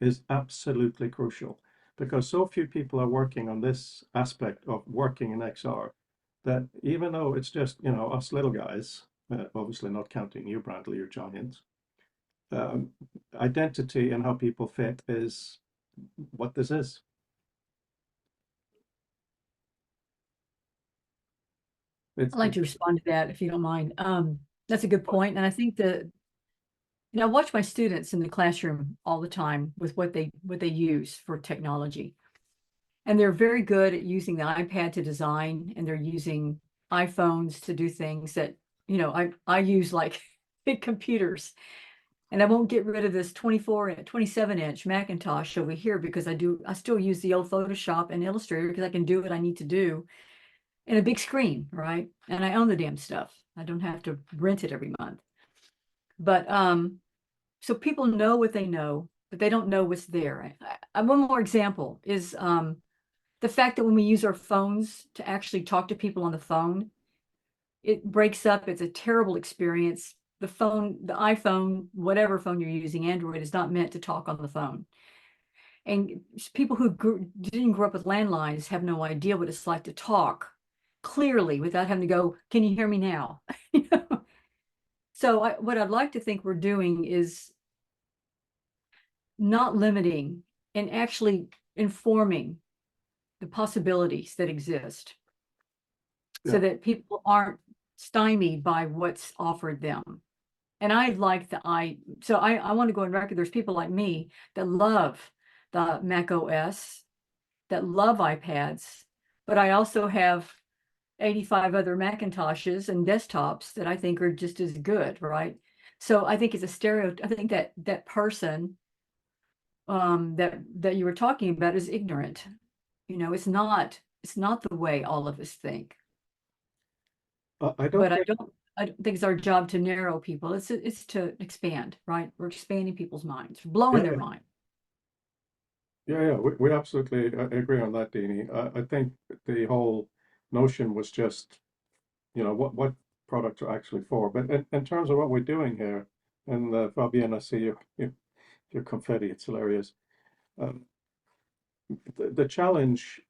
is absolutely crucial. Because so few people are working on this aspect of working in XR that even though it's just, you know, us little guys, obviously not counting you, Bradley, you're giants, identity and how people fit is what this is. I'd like to respond to that if you don't mind. That's a good point. And I think I watch my students in the classroom all the time with what they use for technology. And they're very good at using the iPad to design, and they're using iPhones to do things that, you know, I use like big computers. And I won't get rid of this 24 and 27-inch Macintosh over here because I still use the old Photoshop and Illustrator because I can do what I need to do in a big screen, right? And I own the damn stuff. I don't have to rent it every month. But so people know what they know, but they don't know what's there. One more example is the fact that when we use our phones to actually talk to people on the phone, it breaks up. It's a terrible experience. The iPhone, whatever phone you're using, Android, is not meant to talk on the phone. And people who didn't grow up with landlines have no idea what it's like to talk clearly without having to go, can you hear me now? So what I'd like to think we're doing is not limiting and actually informing the possibilities that exist so that people aren't stymied by what's offered them. And I like I want to go on record. There's people like me that love the Mac OS, that love iPads, but I also have 85 other Macintoshes and desktops that I think are just as good, right? So I think it's a stereotype. I think that person that you were talking about is ignorant. You know, it's not the way all of us think. I don't think it's our job to narrow people. It's to expand, right? We're expanding people's minds, blowing their mind. Yeah, we absolutely agree on that, Deanie. I think the whole notion was just, you know, what products are actually for. But in terms of what we're doing here, and Fabienne, I see your confetti, it's hilarious. The challenge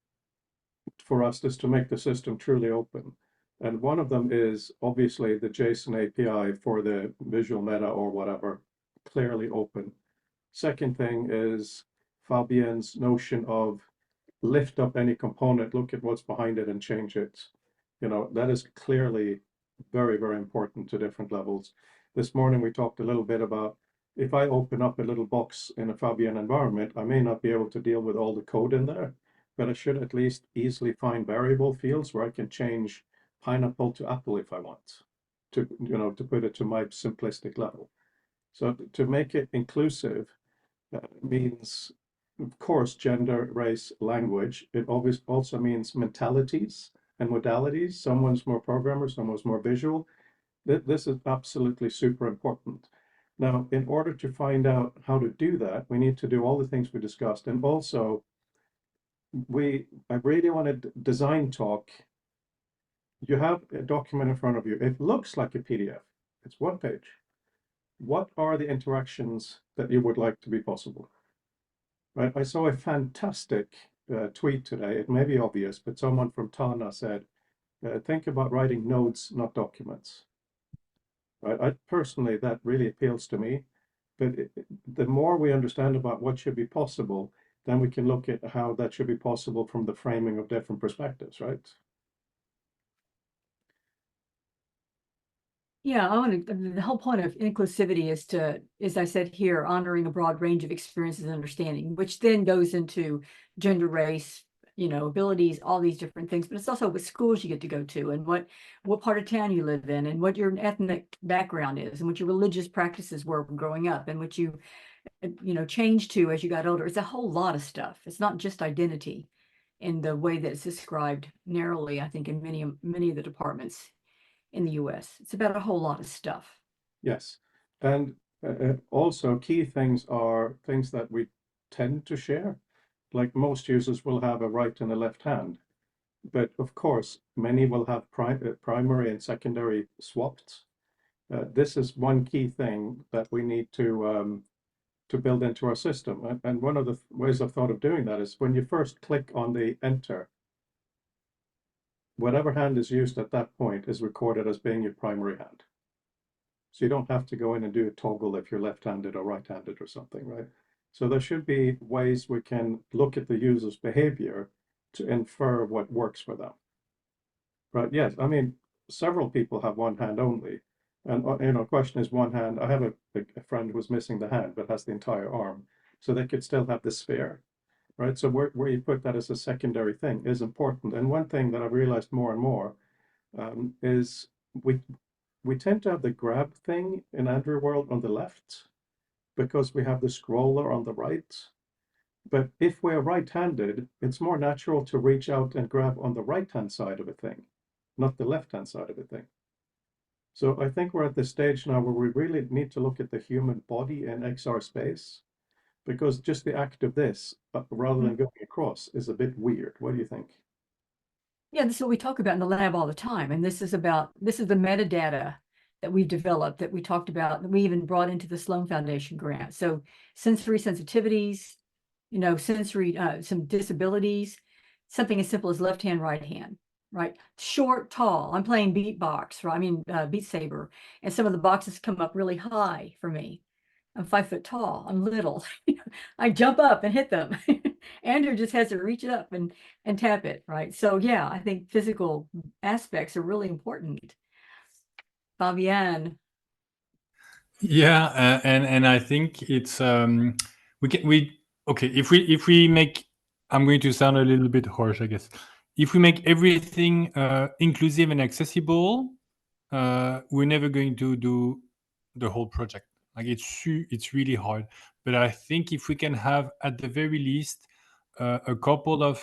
for us is to make the system truly open. And one of them is obviously the JSON API for the visual meta or whatever, clearly open. Second thing is Fabienne's notion of lift up any component, look at what's behind it and change it. You know, that is clearly very, very important to different levels. This morning we talked a little bit about if I open up a little box in a Fabienne environment, I may not be able to deal with all the code in there, but I should at least easily find variable fields where I can change pineapple to apple if I want. to put it to my simplistic level. So to make it inclusive means, of course, gender, race, language. It always also means mentalities and modalities. Someone's more programmer, someone's more visual. This is absolutely super important. Now, in order to find out how to do that, we need to do all the things we discussed. And also, I really want to design talk. You have a document in front of you. It looks like a PDF. It's one page. What are the interactions that you would like to be possible? Right? I saw a fantastic tweet today. It may be obvious, but someone from Tana said, think about writing notes, not documents. Right? Personally, that really appeals to me. But the more we understand about what should be possible, then we can look at how that should be possible from the framing of different perspectives, right? Yeah, the whole point of inclusivity is to, as I said here, honoring a broad range of experiences and understanding, which then goes into gender, race, abilities, all these different things. But it's also what schools you get to go to, and what part of town you live in, and what your ethnic background is, and what your religious practices were growing up, and what you changed to as you got older. It's a whole lot of stuff. It's not just identity in the way that it's described narrowly, I think, in many of the departments in the US. It's about a whole lot of stuff. Yes. And also key things are things that we tend to share. Like most users will have a right and a left hand. But of course, many will have primary and secondary swapped. This is one key thing that we need to build into our system. And one of the ways I've thought of doing that is when you first click on the enter, whatever hand is used at that point is recorded as being your primary hand. So you don't have to go in and do a toggle if you're left-handed or right-handed or something, right? So there should be ways we can look at the user's behavior to infer what works for them. Right, yes, I mean, several people have one hand only. And, question is one hand. I have a friend who's missing the hand, but has the entire arm. So they could still have the sphere. Right, so where you put that as a secondary thing is important. And one thing that I've realized more and more is we tend to have the grab thing in Android world on the left because we have the scroller on the right. But if we're right-handed, it's more natural to reach out and grab on the right-hand side of a thing, not the left-hand side of a thing. So I think we're at the stage now where we really need to look at the human body in XR space, because just the act of this, rather than going across, is a bit weird. What do you think? Yeah, this is what we talk about in the lab all the time. And this is the metadata that we've developed, that we talked about, that we even brought into the Sloan Foundation grant. So sensory sensitivities, sensory, some disabilities, something as simple as left hand, right hand, right? Short, tall. I'm playing beatbox, right? I mean, Beat Saber. And some of the boxes come up really high for me. I'm 5 foot tall. I'm little. I jump up and hit them. Andrew just has to reach it up and tap it, right? So yeah, I think physical aspects are really important. Fabienne. Yeah, and I think it's if we make, I'm going to sound a little bit harsh, I guess. If we make everything inclusive and accessible, we're never going to do the whole project. Like it's really hard. But I think if we can have at the very least a couple of,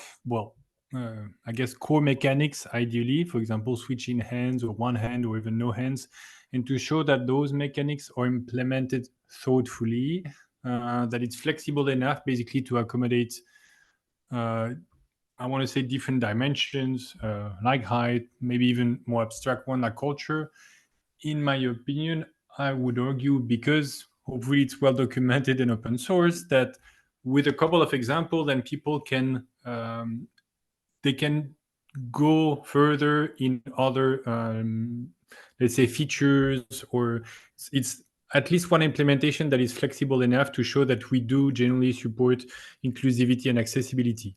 I guess core mechanics, ideally, for example, switching hands or one hand or even no hands, and to show that those mechanics are implemented thoughtfully, that it's flexible enough basically to accommodate, I want to say, different dimensions, like height, maybe even more abstract one like culture. In my opinion, I would argue, because hopefully it's well documented and open source, that with a couple of examples, then people can they can go further in other, let's say, features, or it's at least one implementation that is flexible enough to show that we do generally support inclusivity and accessibility.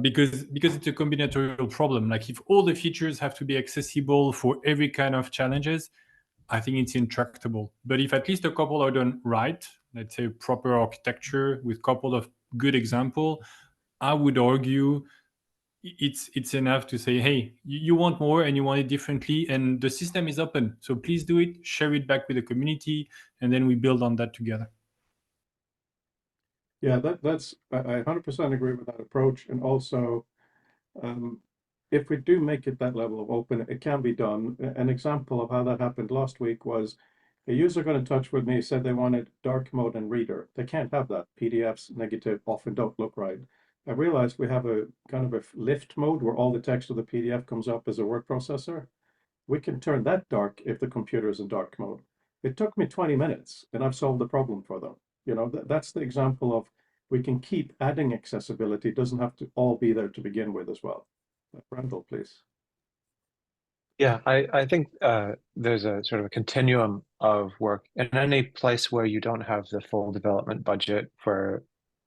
Because it's a combinatorial problem. Like if all the features have to be accessible for every kind of challenges, I think it's intractable. But if at least a couple are done right, let's say proper architecture with a couple of good examples, I would argue it's enough to say, hey, you want more and you want it differently, and the system is open. So please do it, share it back with the community, and then we build on that together. Yeah, that's I 100% agree with that approach. And also, if we do make it that level of open, it can be done. An example of how that happened last week was a user got in touch with me, said they wanted dark mode and reader. They can't have that. PDFs negative often don't look right. I realized we have a kind of a lift mode where all the text of the PDF comes up as a word processor. We can turn that dark if the computer is in dark mode. It took me 20 minutes and I've solved the problem for them. You know, that's the example of we can keep adding accessibility. It doesn't have to all be there to begin with as well. Randall, please. Yeah, I think there's a sort of a continuum of work in any place where you don't have the full development budget for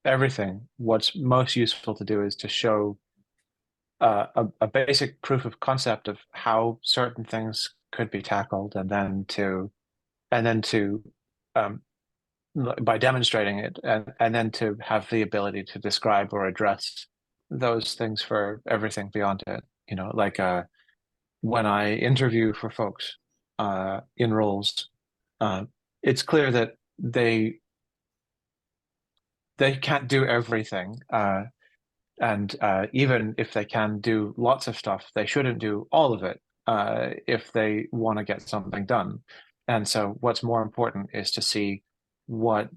everything. What's most useful to do is to show a basic proof of concept of how certain things could be tackled, and then to by demonstrating it, and then to have the ability to describe or address those things for everything beyond it. You know, like when I interview for folks in roles, it's clear that they can't do everything, and even if they can do lots of stuff, they shouldn't do all of it if they want to get something done. And so, what's more important is to see what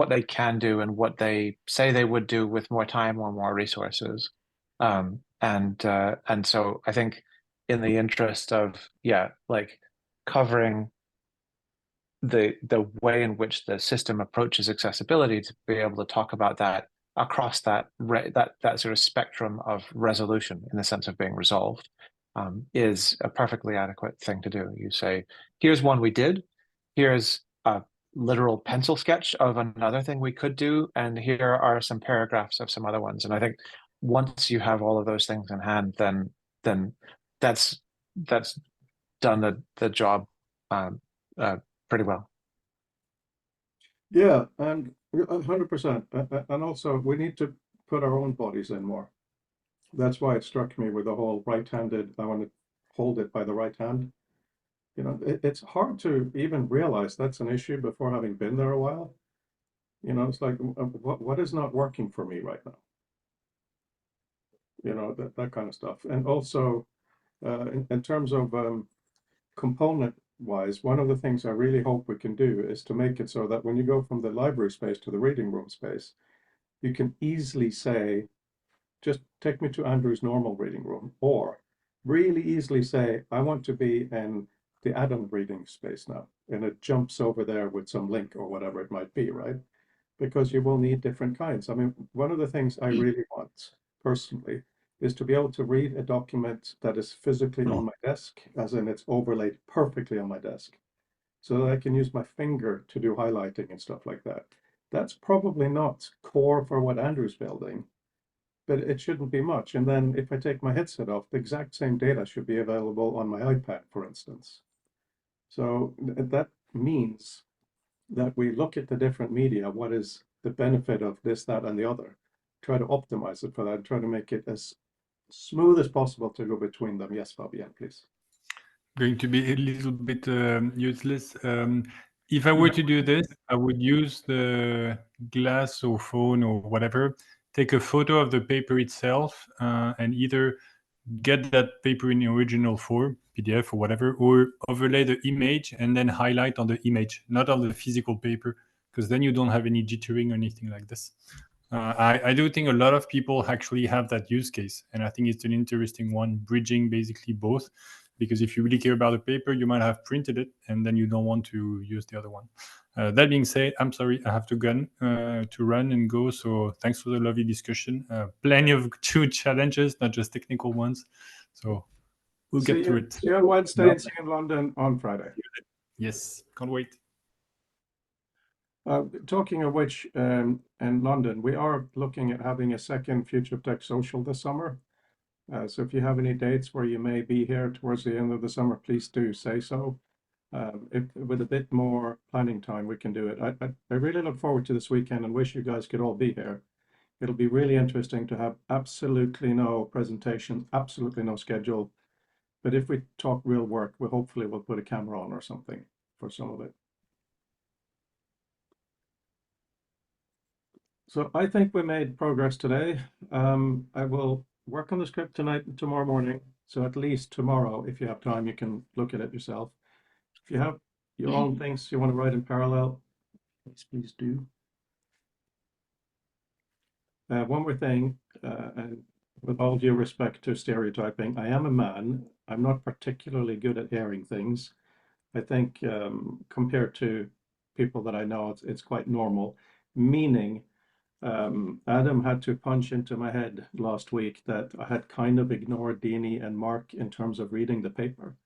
they can do and what they say they would do with more time or more resources. And so I think in the interest of, like covering the way in which the system approaches accessibility, to be able to talk about that across that sort of spectrum of resolution in the sense of being resolved, is a perfectly adequate thing to do. You say, here's one we did, here's a literal pencil sketch of another thing we could do, and here are some paragraphs of some other ones. And I think once you have all of those things in hand, then that's done the job pretty well. Yeah, and 100%. And also, we need to put our own bodies in more. That's why it struck me with the whole right-handed, I want to hold it by the right hand. You know, it's hard to even realize that's an issue before having been there a while. You know, it's like, what is not working for me right now? You know, that kind of stuff. And also, in terms of component wise, one of the things I really hope we can do is to make it so that when you go from the library space to the reading room space, you can easily say, just take me to Andrew's normal reading room, or really easily say, I want to be in the Adam reading space now, and it jumps over there with some link or whatever it might be, right? Because you will need different kinds. I mean, one of the things I really want personally is to be able to read a document that is physically on my desk, as in it's overlaid perfectly on my desk, so that I can use my finger to do highlighting and stuff like that. That's probably not core for what Andrew's building, but it shouldn't be much. And then if I take my headset off, the exact same data should be available on my iPad, for instance. So that means that we look at the different media, what is the benefit of this, that, and the other, try to optimize it for that, try to make it as smooth as possible to go between them. Yes, Fabienne, please. Going to be a little bit useless. If I were to do this, I would use the glass or phone or whatever, take a photo of the paper itself, and either get that paper in the original form, PDF or whatever, or overlay the image and then highlight on the image, not on the physical paper, because then you don't have any jittering or anything like this. I do think a lot of people actually have that use case, and I think it's an interesting one, bridging basically both, because if you really care about the paper, you might have printed it, and then you don't want to use the other one. That being said, I'm sorry, I have to run and go. So thanks for the lovely discussion. Plenty of true challenges, not just technical ones. So we'll get through it. See you on Wednesday and see you in London on Friday. Yes, can't wait. Talking of which, in London, we are looking at having a second Future Tech Social this summer. So if you have any dates where you may be here towards the end of the summer, please do say so. With a bit more planning time, we can do it. I really look forward to this weekend and wish you guys could all be here. it'll be really interesting to have absolutely no presentation, absolutely no schedule. But if we talk real work, we hopefully will put a camera on or something for some of it. So I think we made progress today. I will work on the script tonight and tomorrow morning. So at least tomorrow, if you have time, you can look at it yourself. If you have your own things you want to write in parallel, please do. One more thing, and with all due respect to stereotyping, I am a man. I'm not particularly good at airing things. I think compared to people that I know, it's quite normal, meaning Adam had to punch into my head last week that I had kind of ignored Dini and Mark in terms of reading the paper,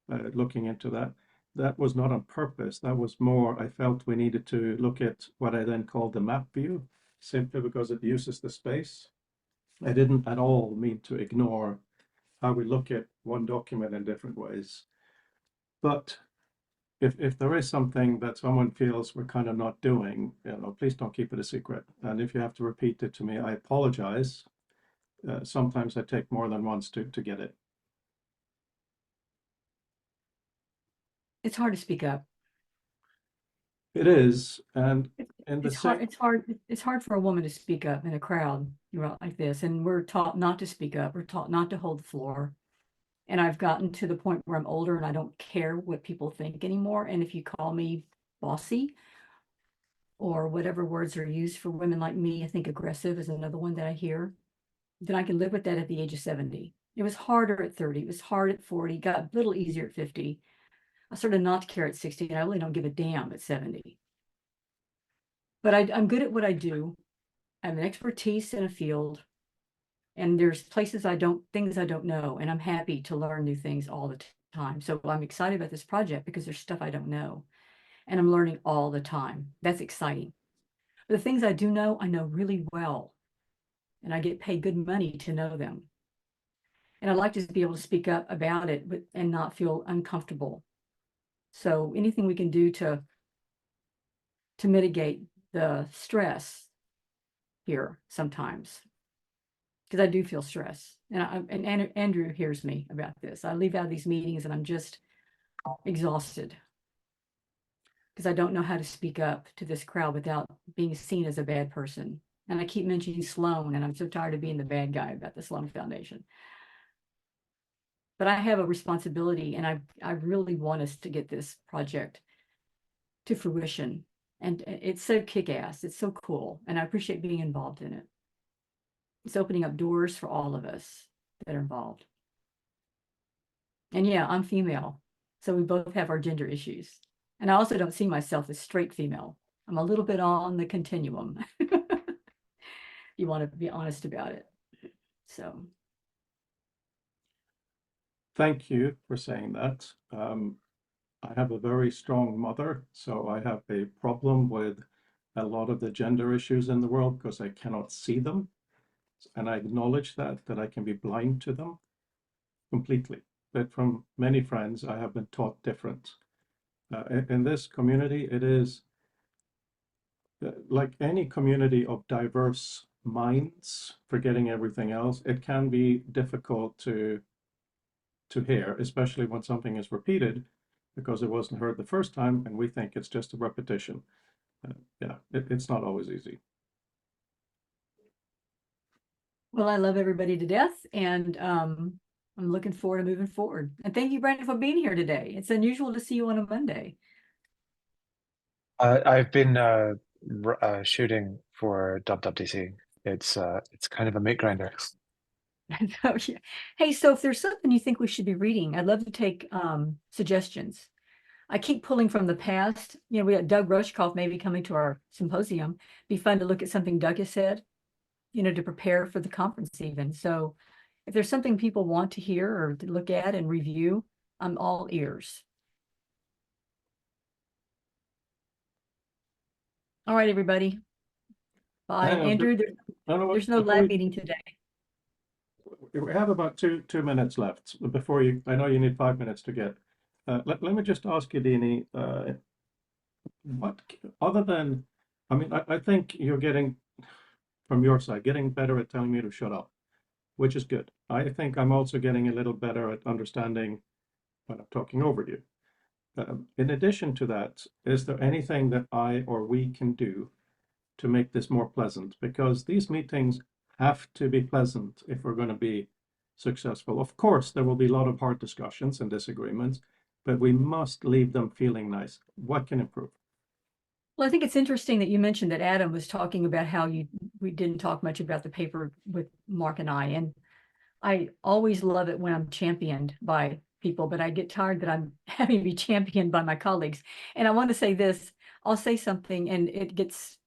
looking into that. That was not on purpose. That was more, I felt we needed to look at what I then called the map view, simply because it uses the space. I didn't at all mean to ignore how we look at one document in different ways. But if there is something that someone feels we're kind of not doing, please don't keep it a secret. And if you have to repeat it to me, I apologize. Sometimes I take more than once to get it. It's hard to speak up. It is, and in the It's hard. same, It's hard for a woman to speak up in a crowd like this, and we're taught not to speak up. We're taught not to hold the floor. And I've gotten to the point where I'm older and I don't care what people think anymore. And if you call me bossy or whatever words are used for women like me, I think aggressive is another one that I hear, then I can live with that at the age of 70. It was harder at 30. It was hard at 40, got a little easier at 50. I started not to care at 60, and I really don't give a damn at 70. But I'm good at what I do. I have an expertise in a field. And there's things I don't know, and I'm happy to learn new things all the time. So I'm excited about this project because there's stuff I don't know, and I'm learning all the time. That's exciting. But the things I do know, I know really well, and I get paid good money to know them. And I'd like to be able to speak up about it and not feel uncomfortable. So anything we can do to mitigate the stress here sometimes. Because I do feel stress, and Andrew hears me about this. I leave out of these meetings and I'm just exhausted because I don't know how to speak up to this crowd without being seen as a bad person. And I keep mentioning Sloan, and I'm so tired of being the bad guy about the Sloan Foundation. But I have a responsibility, and I really want us to get this project to fruition. And it's so kick-ass. It's so cool, and I appreciate being involved in it. It's opening up doors for all of us that are involved. And yeah, I'm female, so we both have our gender issues. And I also don't see myself as straight female. I'm a little bit on the continuum. You want to be honest about it. So. thank you for saying that. I have a very strong mother, so I have a problem with a lot of the gender issues in the world because I cannot see them. And I acknowledge that I can be blind to them completely. But from many friends, I have been taught different. In this community, it is like any community of diverse minds, forgetting everything else, it can be difficult to hear, especially when something is repeated because it wasn't heard the first time and we think it's just a repetition. Yeah, it's not always easy. Well, I love everybody to death, and I'm looking forward to moving forward. And thank you, Brandon, for being here today. It's unusual to see you on a Monday. I've been shooting for WWDC. It's kind of a meat grinder. So, yeah. Hey, so if there's something you think we should be reading, I'd love to take suggestions. I keep pulling from the past. We got Doug Rushkoff maybe coming to our symposium. Be fun to look at something Doug has said, to prepare for the conference even. So if there's something people want to hear or to look at and review, I'm all ears. All right, everybody. Bye. Hang on, Andrew, there's no lab meeting today. We have about two minutes left before I know you need 5 minutes to get. Let me just ask you, Dini, what other than, I think you're getting, from your side, getting better at telling me to shut up, which is good. I think I'm also getting a little better at understanding when I'm talking over you. In addition to that, is there anything that I or we can do to make this more pleasant? Because these meetings have to be pleasant if we're going to be successful. Of course, there will be a lot of hard discussions and disagreements, but we must leave them feeling nice. What can improve? Well, I think it's interesting that you mentioned that Adam was talking about how we didn't talk much about the paper with Mark and and I always love it when I'm championed by people, but I get tired that I'm having to be championed by my colleagues. And I want to say this, I'll say something and it gets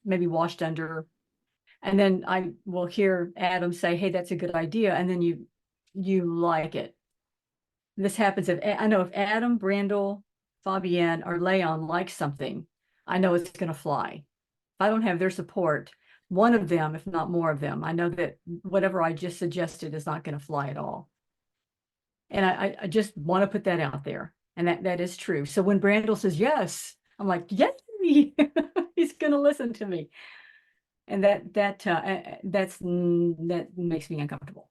maybe washed under, and then I will hear Adam say, hey, that's a good idea. And then you like it. This happens I know if Adam, Brandel, Fabienne, or Leon like something, I know it's going to fly. If I don't have their support, one of them, if not more of them, I know that whatever I just suggested is not going to fly at all. And I just want to put that out there. And that is true. So when Brandel says yes, I'm like, yay, he's going to listen to me. And that makes me uncomfortable.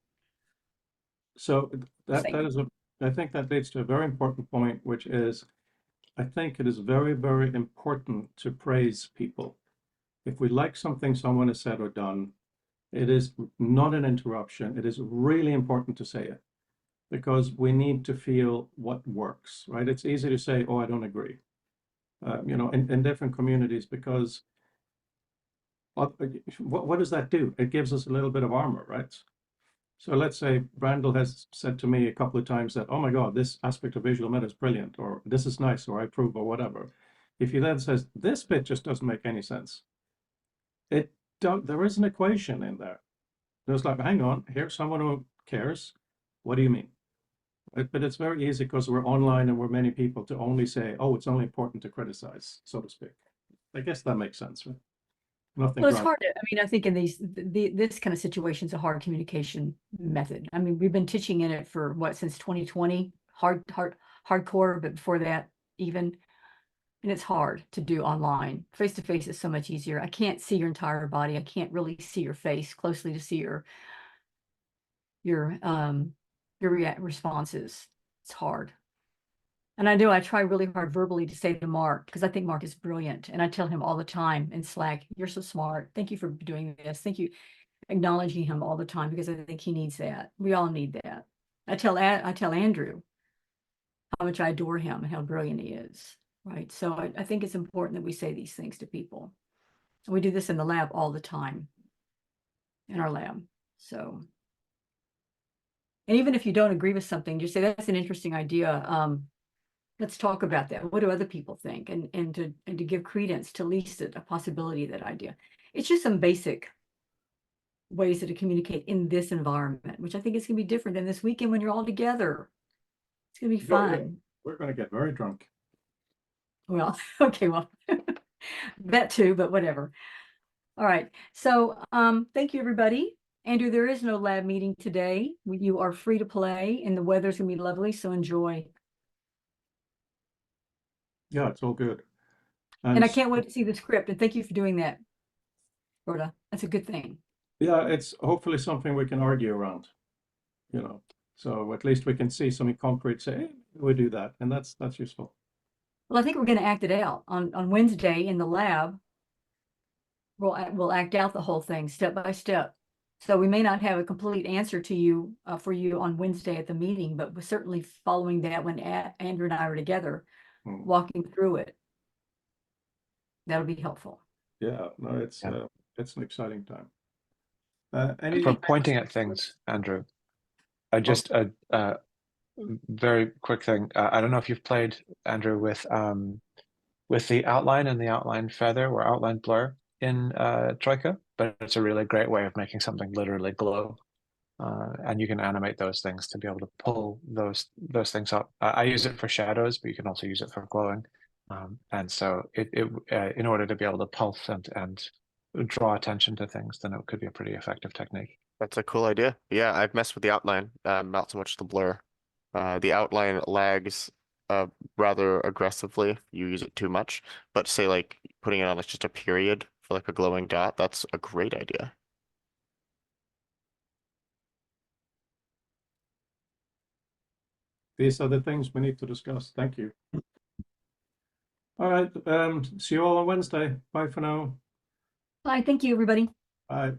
So that Same. is I think that leads to a very important point, which is, I think it is very, very important to praise people. If we like something someone has said or done, it is not an interruption. It is really important to say it, because we need to feel what works, right? It's easy to say, oh, I don't agree, in different communities, because what does that do? It gives us a little bit of armor, right? So let's say Brandel has said to me a couple of times that, oh my God, this aspect of visual meta is brilliant, or this is nice, or I approve, or whatever. If he then says, this bit just doesn't make any sense, there is an equation in there. There's like, hang on, here's someone who cares. What do you mean? But it's very easy because we're online and we're many people to only say, oh, it's only important to criticize, so to speak. I guess that makes sense, right? Nothing. Well, it's hard. I think in this kind of situation is a hard communication method. I mean, we've been teaching in it for since 2020, hardcore, but before that even. And it's hard to do online. Face to face is so much easier. I can't see your entire body. I can't really see your face closely to see your responses. It's hard. And I try really hard verbally to say to Mark, because I think Mark is brilliant. And I tell him all the time in Slack, you're so smart. Thank you for doing this. Thank you. Acknowledging him all the time, because I think he needs that. We all need that. I tell Andrew how much I adore him and how brilliant he is. Right. So I think it's important that we say these things to people. And we do this in the lab all the time, in our lab. So, and even if you don't agree with something, just say, that's an interesting idea. Let's talk about that. What do other people think? And to give credence to at least a possibility of that idea. It's just some basic ways to communicate in this environment, which I think is going to be different than this weekend when you're all together. It's going to be fun. We're going to get very drunk. Well, okay, well, that too, but whatever. All right. So thank you, everybody. Andrew, there is no lab meeting today. You are free to play and the weather's gonna be lovely, so enjoy. Yeah, it's all good. And I can't wait to see the script, and thank you for doing that, Rhoda. That's a good thing. Yeah, it's hopefully something we can argue around, so at least we can see something concrete, say, hey, we do that, and that's useful. Well, I think we're going to act it out on Wednesday in the lab. We'll act out the whole thing step by step. So we may not have a complete answer to you for you on Wednesday at the meeting, but we're certainly following that when Andrew and I are together, walking through it. That'll be helpful. Yeah, no, it's an exciting time. For pointing at things, Andrew, just a very quick thing. I don't know if you've played, Andrew, with the outline and the outline feather or outline blur in Troika, but it's a really great way of making something literally glow. And you can animate those things to be able to pull those things up. I use it for shadows, but you can also use it for glowing. And so it in order to be able to pulse and draw attention to things, then it could be a pretty effective technique. That's a cool idea. Yeah, I've messed with the outline, not so much the blur. The outline lags rather aggressively if you use it too much, but say like putting it on just a period for like a glowing dot, that's a great idea. These are the things we need to discuss. Thank you. All right, see you all on Wednesday. Bye for now. Bye, thank you, everybody. Bye.